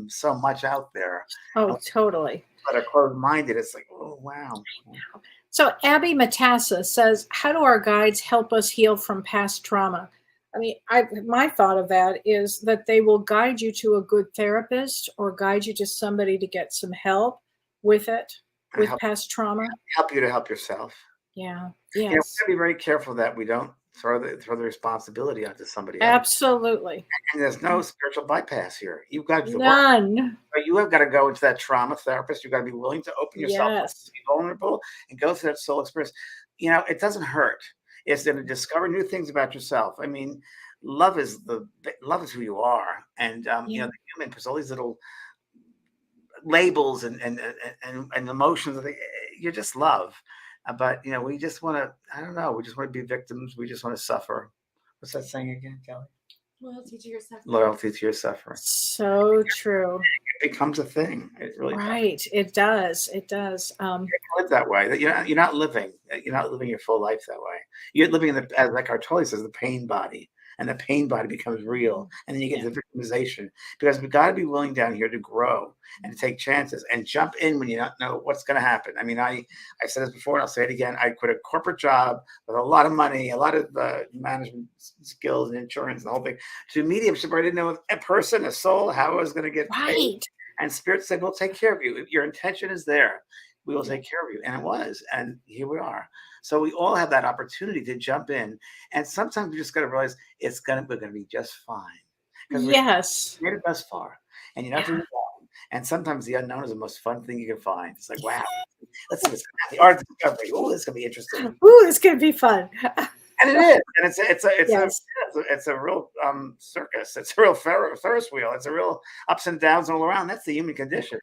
so much out there. Oh, totally. But are closed-minded. It's like, oh wow. So Abby Matassa says, how do our guides help us heal from past trauma? I mean, my thought of that is that they will guide you to a good therapist or guide you to somebody to get some help with it, with past trauma. Help you to help yourself. Yeah. We Yes. have to be very careful that we don't throw the responsibility onto somebody else. Absolutely. And there's no spiritual bypass here. You've got to work. None. But you have got to go into that trauma therapist. You've got to be willing to open yourself up, Yes. to be vulnerable, and go through that soul experience. It doesn't hurt. It's to discover new things about yourself. I mean, love is who you are, and the human puts all these little labels and emotions. You're just love, but we just want to. I don't know. We just want to be victims. We just want to suffer. What's that saying again, Kelly? Loyalty to your suffering. Loyalty to your suffering. So true. It becomes a thing. It really right. It does. It does. Live that way. That you're not living. You're not living your full life that way. You're living in as like Artoli says, the pain body, and the pain body becomes real, and then you get the victimization. Because we've got to be willing down here to grow and to take chances and jump in when you don't know what's going to happen. I mean, I said this before, and I'll say it again. I quit a corporate job with a lot of money, a lot of management skills and insurance, and the whole thing, to mediumship where I didn't know a person, a soul, how I was going to get paid. And Spirit said, we'll take care of you. If your intention is there, we will take care of you. And it was. And here we are. So we all have that opportunity to jump in. And sometimes we just got to realize we're going to be just fine. Yes. We're made it thus far. And you're not doing wrong. And sometimes the unknown is the most fun thing you can find. It's like, wow, let's see what's going to happen. The art of discovery. Oh, this is going to be interesting. Ooh, it's going to be fun. And it is. And it's a real circus. It's a real Ferris wheel. It's a real ups and downs all around. That's the human condition.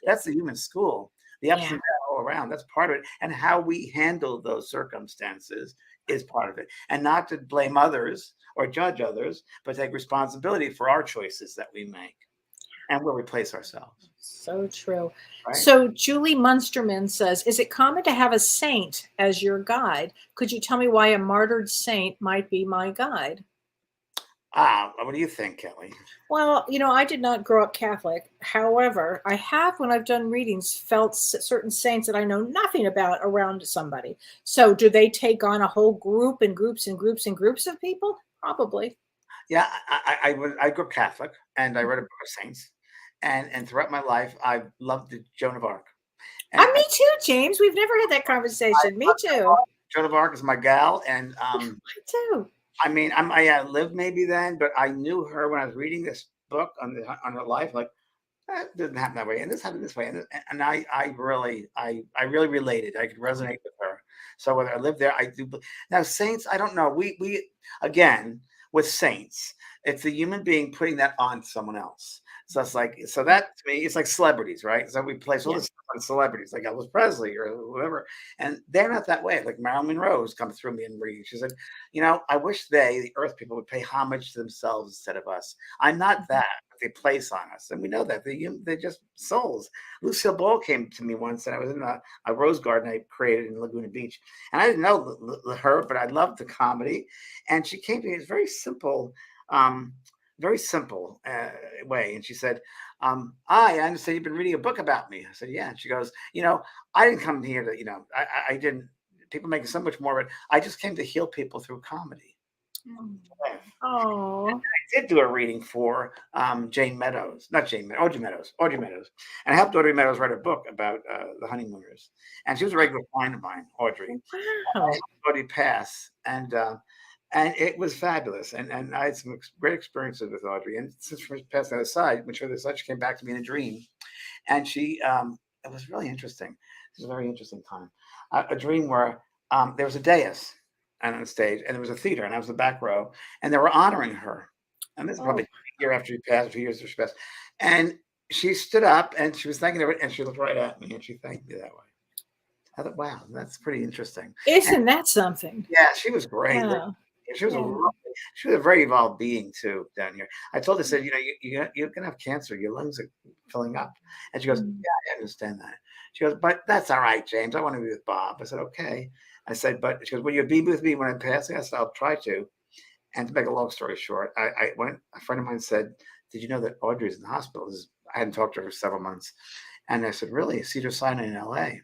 That's the human school. The ups and downs all around. That's part of it. And how we handle those circumstances is part of it. And not to blame others or judge others, but take responsibility for our choices that we make. And we'll replace ourselves. So true. Right? So Julie Munsterman says, is it common to have a saint as your guide? Could you tell me why a martyred saint might be my guide? What do you think, Kelly? Well, I did not grow up Catholic. However, I have, when I've done readings, felt certain saints that I know nothing about around somebody. So do they take on a whole group and groups and groups and groups of people? Probably. Yeah, I grew up Catholic, and I read a book of saints. And throughout my life, I loved Joan of Arc. Me too, James. We've never had that conversation. Me too. Joan of Arc is my gal, and Me too. I mean, I lived maybe then, but I knew her when I was reading this book on her life. Like, that didn't happen that way, and this happened this way, and I really related. I could resonate with her. So whether I lived there, I do. Now saints, I don't know. We again with saints, it's the human being putting that on someone else. So it's like, so that to me, it's like celebrities, right? So we place all this stuff on celebrities, like Elvis Presley or whoever, and they're not that way. Like Marilyn Monroe's come through me and reading. She said, I wish the Earth people, would pay homage to themselves instead of us. I'm not that, but they place on us, and we know that they're just souls. Lucille Ball came to me once, and I was in a rose garden I created in Laguna Beach, and I didn't know her, but I loved the comedy, and she came to me. It's very simple. Very simple way. And she said, I understand you've been reading a book about me. I said, yeah. And she goes, I didn't come here to, I didn't, people make so much more, but I just came to heal people through comedy. Oh. I did do a reading for Audrey Meadows. And I helped Audrey Meadows write a book about the honeymooners. And she was a regular client of mine, Audrey. Wow. Audrey passed. And it was fabulous. And I had some great experiences with Audrey. And since she passed on the side, she came back to me in a dream. And she, it was really interesting. It was a very interesting time. A dream where there was a dais and on the stage, and there was a theater, and I was in the back row, and they were honoring her. And this is probably a year after she passed, 2 years after she passed. And she stood up, and she was thanking everybody, and she looked right at me, and she thanked me that way. I thought, wow, that's pretty interesting. Isn't that something? Yeah, she was great. Yeah. She was a very evolved being too down here. I told her, I said, you're gonna have cancer. Your lungs are filling up. And she goes, yeah, I understand that. She goes, but that's all right, James. I want to be with Bob. I said, okay. I said, but she goes, will you be with me when I'm passing? I said, I'll try to. And to make a long story short, I went. A friend of mine said, did you know that Audrey's in the hospital? I hadn't talked to her for several months. And I said, really? Cedar Sinai in LA. Did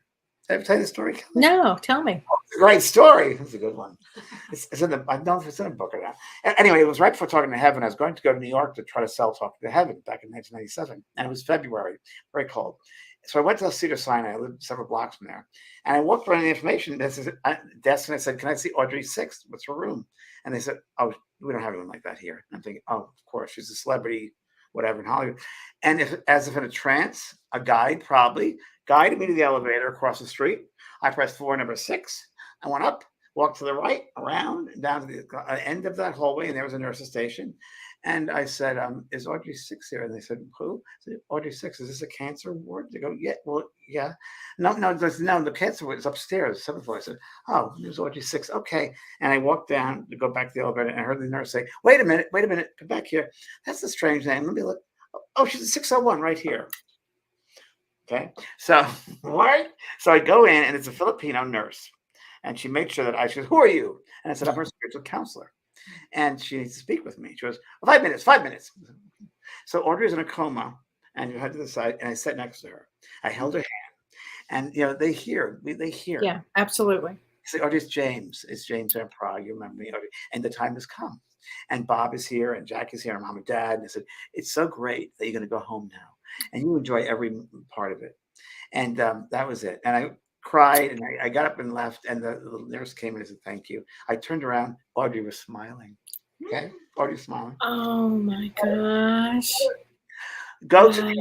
I ever tell you the story, Kellee? No, tell me. Great story. It's a good one. It's in the, I don't know if it's in a book or not. Anyway, it was right before Talking to Heaven. I was going to go to New York to try to sell Talking to Heaven back in 1997. And it was February, very cold. So I went to Cedar Sinai. I lived several blocks from there. And I walked around the information desk and I said, can I see Audrey 6th? What's her room? And they said, oh, we don't have anyone like that here. And I'm thinking, oh, of course, she's a celebrity, whatever, in Hollywood. And as if in a trance, a guide probably guided me to the elevator across the street. I pressed floor number 6. I went up, walked to the right, around, down to the end of that hallway, and there was a nurse's station. And I said, is Audrey 6 here? And they said, who? I said, Audrey 6, is this a cancer ward? They go, yeah, well, yeah. No, the cancer ward is upstairs, 7th floor. I said, oh, there's Audrey 6. Okay. And I walked down to go back to the elevator, and I heard the nurse say, wait a minute, come back here. That's a strange name. Let me look. Oh, she's a 601 right here. Okay. So, right. So I go in, and it's a Filipino nurse. And she made sure that she goes, who are you? And I said, I'm her spiritual counselor. And she needs to speak with me. She goes, 5 minutes. So Audrey's in a coma, and you head to the side, and I sat next to her. I held her hand, and they hear. Yeah, absolutely. I said, Audrey, it's James in Prague. You remember me, Audrey? And the time has come. And Bob is here, and Jack is here, and Mom and Dad. And I said, it's so great that you're going to go home now, and you enjoy every part of it. And that was it. And I cried, and I got up and left, and the nurse came in and said, thank you. I turned around. Audrey was smiling. Okay? Audrey smiling. Oh, my gosh. Go to at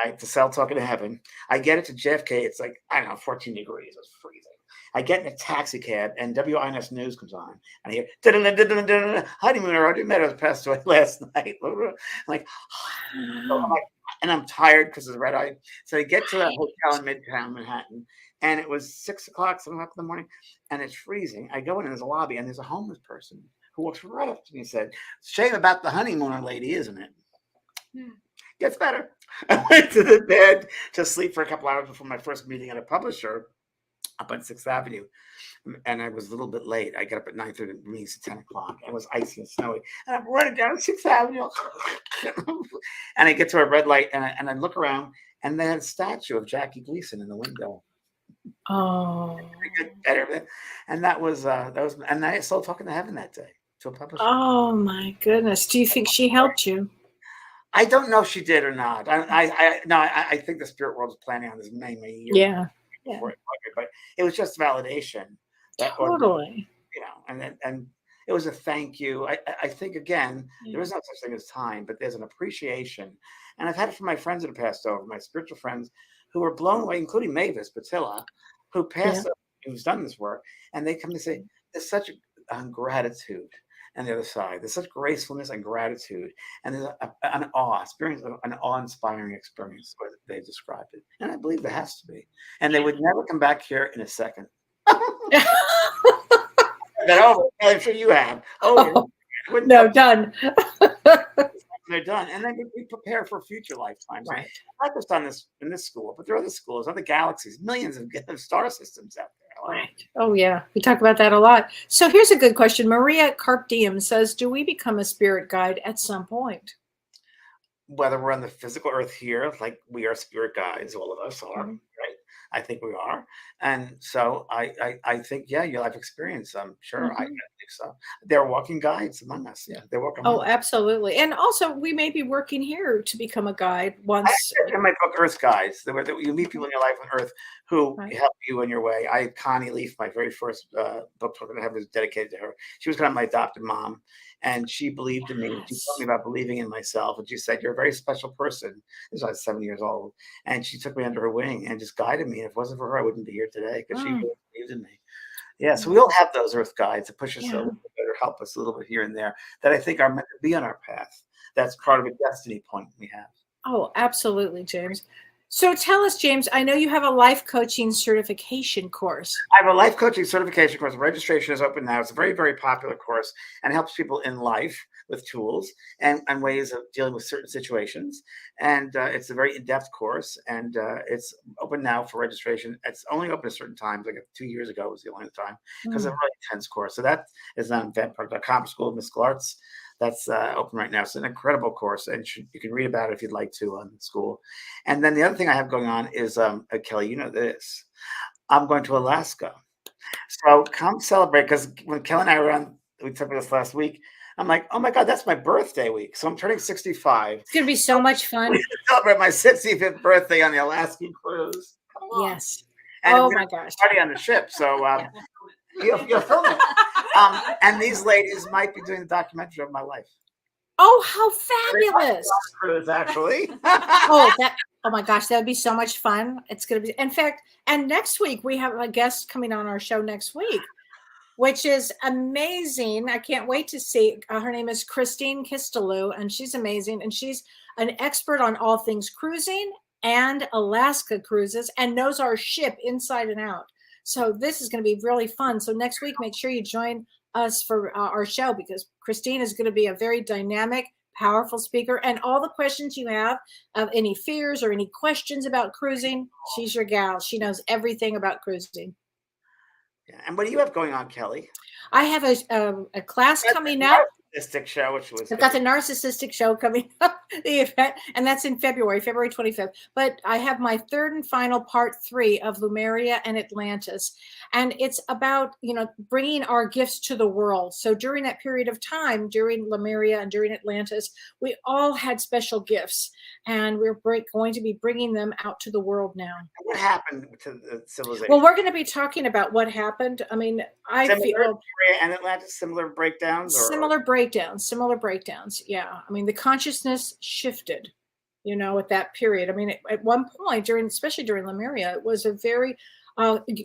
night to sell Talking to Heaven. I get it to JFK. It's like, I don't know, 14 degrees. It's freezing. I get in a taxi cab, and WINS News comes on. And I hear, honeymooner Audrey Meadows passed away last night. I'm like, and I'm tired because of the red eye. So I get to a hotel in Midtown Manhattan, and it was 6 o'clock, 7 o'clock in the morning, and it's freezing. I go in, and there's a lobby, and there's a homeless person who walks right up to me and said, shame about the honeymooner lady, isn't it? Gets better. I went to the bed to sleep for a couple hours before my first meeting at a publisher up on 6th Avenue. And I was a little bit late. I got up at 9:30, it means 10 o'clock. It was icy and snowy. And I'm running down 6th Avenue. And I get to a red light, and I look around, and they had a statue of Jackie Gleason in the window. Oh. And that was, and I sold Talking to Heaven that day to a publisher. Oh, my goodness. Do you think she helped you? I don't know if she did or not. I think the spirit world is planning on this many, many years. Yeah. Before it started, but it was just validation. Totally. And it was a thank you. I think again, there is no such thing as time, but there's an appreciation, and I've had it from my friends that have passed over, my spiritual friends who were blown away, including Mavis Patilla, who passed over, who's done this work, and they come and say, "There's such gratitude." On the other side, there's such gracefulness and gratitude, and there's an awe-inspiring experience, where they described it, and I believe there has to be, and they would never come back here in a second. That over. I'm sure you have. No, done. They're done, and then we prepare for future lifetimes. Right. Not just in this school, but there are other schools, other galaxies, millions of star systems out there. Right. Oh yeah, we talk about that a lot. So here's a good question. Maria Carp Diem says, "Do we become a spirit guide at some point?" Whether we're on the physical earth here, like we are spirit guides, all of us are, right? I think we are, and so I think your life experience. I'm sure I think so. They're walking guides among us. Yeah, they're walking. Oh, absolutely. And also, we may be working here to become a guide once. In my book, Earth Guides, you meet people in your life on Earth who help you in your way. Connie Leaf, my very first book talk that I have is dedicated to her. She was kind of my adopted mom, and she believed in me. She taught me about believing in myself, and she said, "You're a very special person." This was I was 7 years old, and she took me under her wing and just guided me. And if it wasn't for her, I wouldn't be here today because she really believed in me. Yeah, so we all have those Earth Guides that push us a little bit or help us a little bit here and there that I think are meant to be on our path. That's part of a destiny point we have. Oh, absolutely, James. So tell us, James, I know you have a life coaching certification course. I have a life coaching certification course. Registration is open now. It's a very, very popular course and helps people in life with tools and ways of dealing with certain situations. And it's a very in-depth course, and it's open now for registration. It's only open at certain times. Like 2 years ago was the only time, because it's a really intense course. So that is on vanpark.com, School of Mystical Arts. That's open right now. It's an incredible course, and you can read about it if you'd like to on school. And then the other thing I have going on is, Kelly, you know this. I'm going to Alaska. So come celebrate, because when Kelly and I were on, we talked about this last week, I'm like, oh my God, that's my birthday week. So I'm turning 65. It's going to be so much fun. We celebrate my 65th birthday on the Alaskan cruise. Yes. And oh my gosh. Party on the ship. So you'll film it. And these ladies might be doing the documentary of my life. Oh, how fabulous! Cruise, actually. oh my gosh, that would be so much fun. It's going to be, in fact, and next week we have a guest coming on our show next week, which is amazing. I can't wait to see. Her name is Christine Kistelou, and she's amazing, and she's an expert on all things cruising and Alaska cruises, and knows our ship inside and out. So this is going to be really fun. So next week, make sure you join us for our show, because Christine is going to be a very dynamic, powerful speaker. And all the questions you have of any fears or any questions about cruising, she's your gal. She knows everything about cruising. Yeah. And what do you have going on, Kelly? I have a class coming up. Narcissistic show, which was I've got the narcissistic show coming up, the event, and that's in February 25th. But I have my third and final part 3 of Lemuria and Atlantis, and it's about bringing our gifts to the world. So during that period of time, during Lemuria and during Atlantis, we all had special gifts, and we're going to be bringing them out to the world now. What happened to the civilization? Well, we're going to be talking about what happened. I mean, I feel and Atlantis, similar breakdowns. Similar breakdowns. Yeah. I mean, the consciousness shifted, at that period. I mean, at one point especially during Lemuria, it was a very,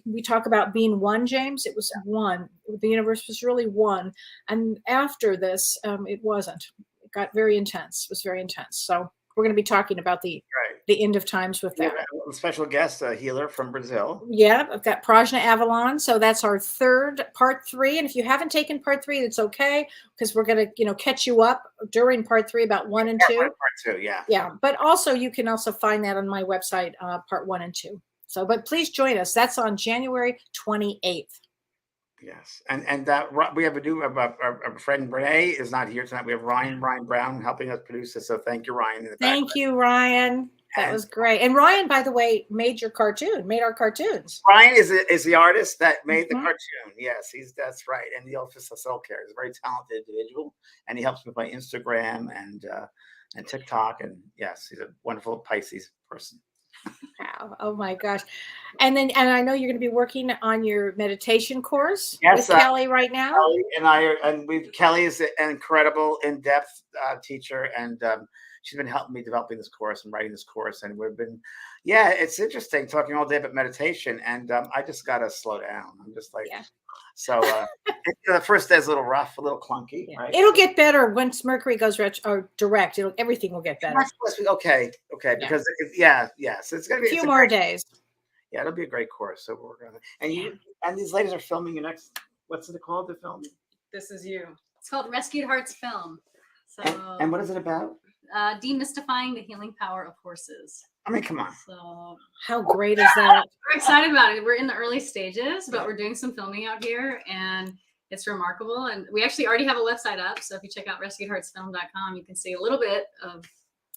we talk about being one, James. It was one. The universe was really one. And after this, it wasn't. It got very intense. It was very intense. So we're going to be talking about the end of times with that. A special guest, a healer from Brazil. Yeah, I've got Prajna Avalon. So that's our third part 3. And if you haven't taken part 3, it's okay, because we're going to, catch you up during part 3 about 1 and 2. Part 2, yeah. Yeah. But also you can also find that on my website, part 1 and 2. So, but please join us. That's on January 28th. Yes, and that we have a friend. Renee is not here tonight. We have Ryan Brown helping us produce this. So thank you, Ryan. Thank you, Ryan. That was great. And Ryan, by the way, made our cartoons. Ryan is the artist that made the cartoon. Yes, that's right. And he also self-care. He's a very talented individual, and he helps me with my Instagram and and TikTok. And yes, he's a wonderful Pisces person. Wow. Oh my gosh. And I know you're going to be working on your meditation course Yes, with Kellee right now. Kellee Kellee is an incredible in-depth teacher, and she's been helping me developing this course and writing this course. And it's interesting talking all day about meditation. And I just got to slow down. I'm just like, so the first day is a little rough, a little clunky. Yeah. Right? It'll get better once Mercury goes direct. Everything will get better. Okay. Because so it's going to be a few more days. Yeah, it'll be a great course. So we're working on it. And these ladies are filming your next. What's it called? They're filming. This is you. It's called Rescued Hearts Film. So. And what is it about? Demystifying the healing power of horses. I mean, come on. So how great is that? We're excited about it. We're in the early stages, but we're doing some filming out here, and it's remarkable. And we actually already have a website up. So if you check out rescuedheartsfilm.com, you can see a little bit of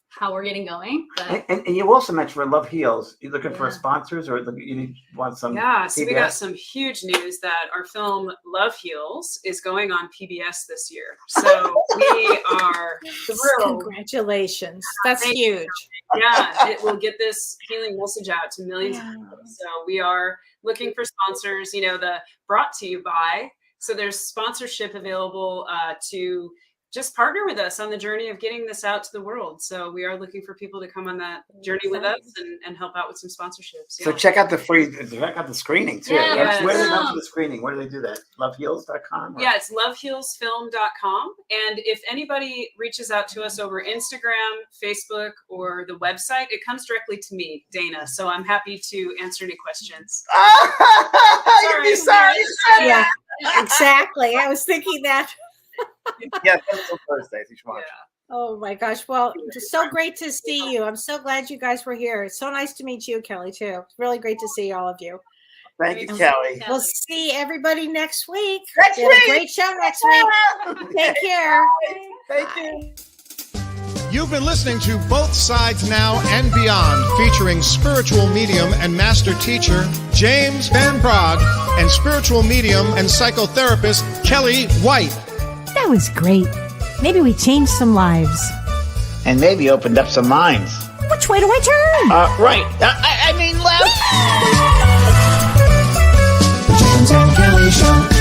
how we're getting going. But and you also mentioned for Love Heals, you looking for sponsors, or you want some? Yeah, so we got some huge news that our film Love Heals is going on PBS this year. So we are thrilled. Congratulations. That's huge. Yeah, it will get this healing message out to millions of people. So we are looking for sponsors, the brought to you by. So there's sponsorship available to just partner with us on the journey of getting this out to the world. So we are looking for people to come on that journey with us and help out with some sponsorships. Yeah. So check out the screening too. Yeah, where do they go for the screening? Where do they do that? Loveheals.com? Yeah, it's lovehealsfilm.com. And if anybody reaches out to us over Instagram, Facebook, or the website, it comes directly to me, Dana. So I'm happy to answer any questions. You'd be sorry. Yeah, exactly. I was thinking that. Yeah, that's on Thursdays. You should watch. Yeah. Oh my gosh. Well, it's so great to see you. I'm so glad you guys were here. It's so nice to meet you, Kellee, too. It's really great to see all of you. Thank you, Kellee. We'll see everybody next week. Next week. A great show next week. Take care. Thank you. You've been listening to Both Sides Now and Beyond, featuring spiritual medium and master teacher James Van Praagh and spiritual medium and psychotherapist Kellee White. That was great. Maybe we changed some lives. And maybe opened up some minds. Which way do I turn? Right. I mean left. The James and Kellee Show.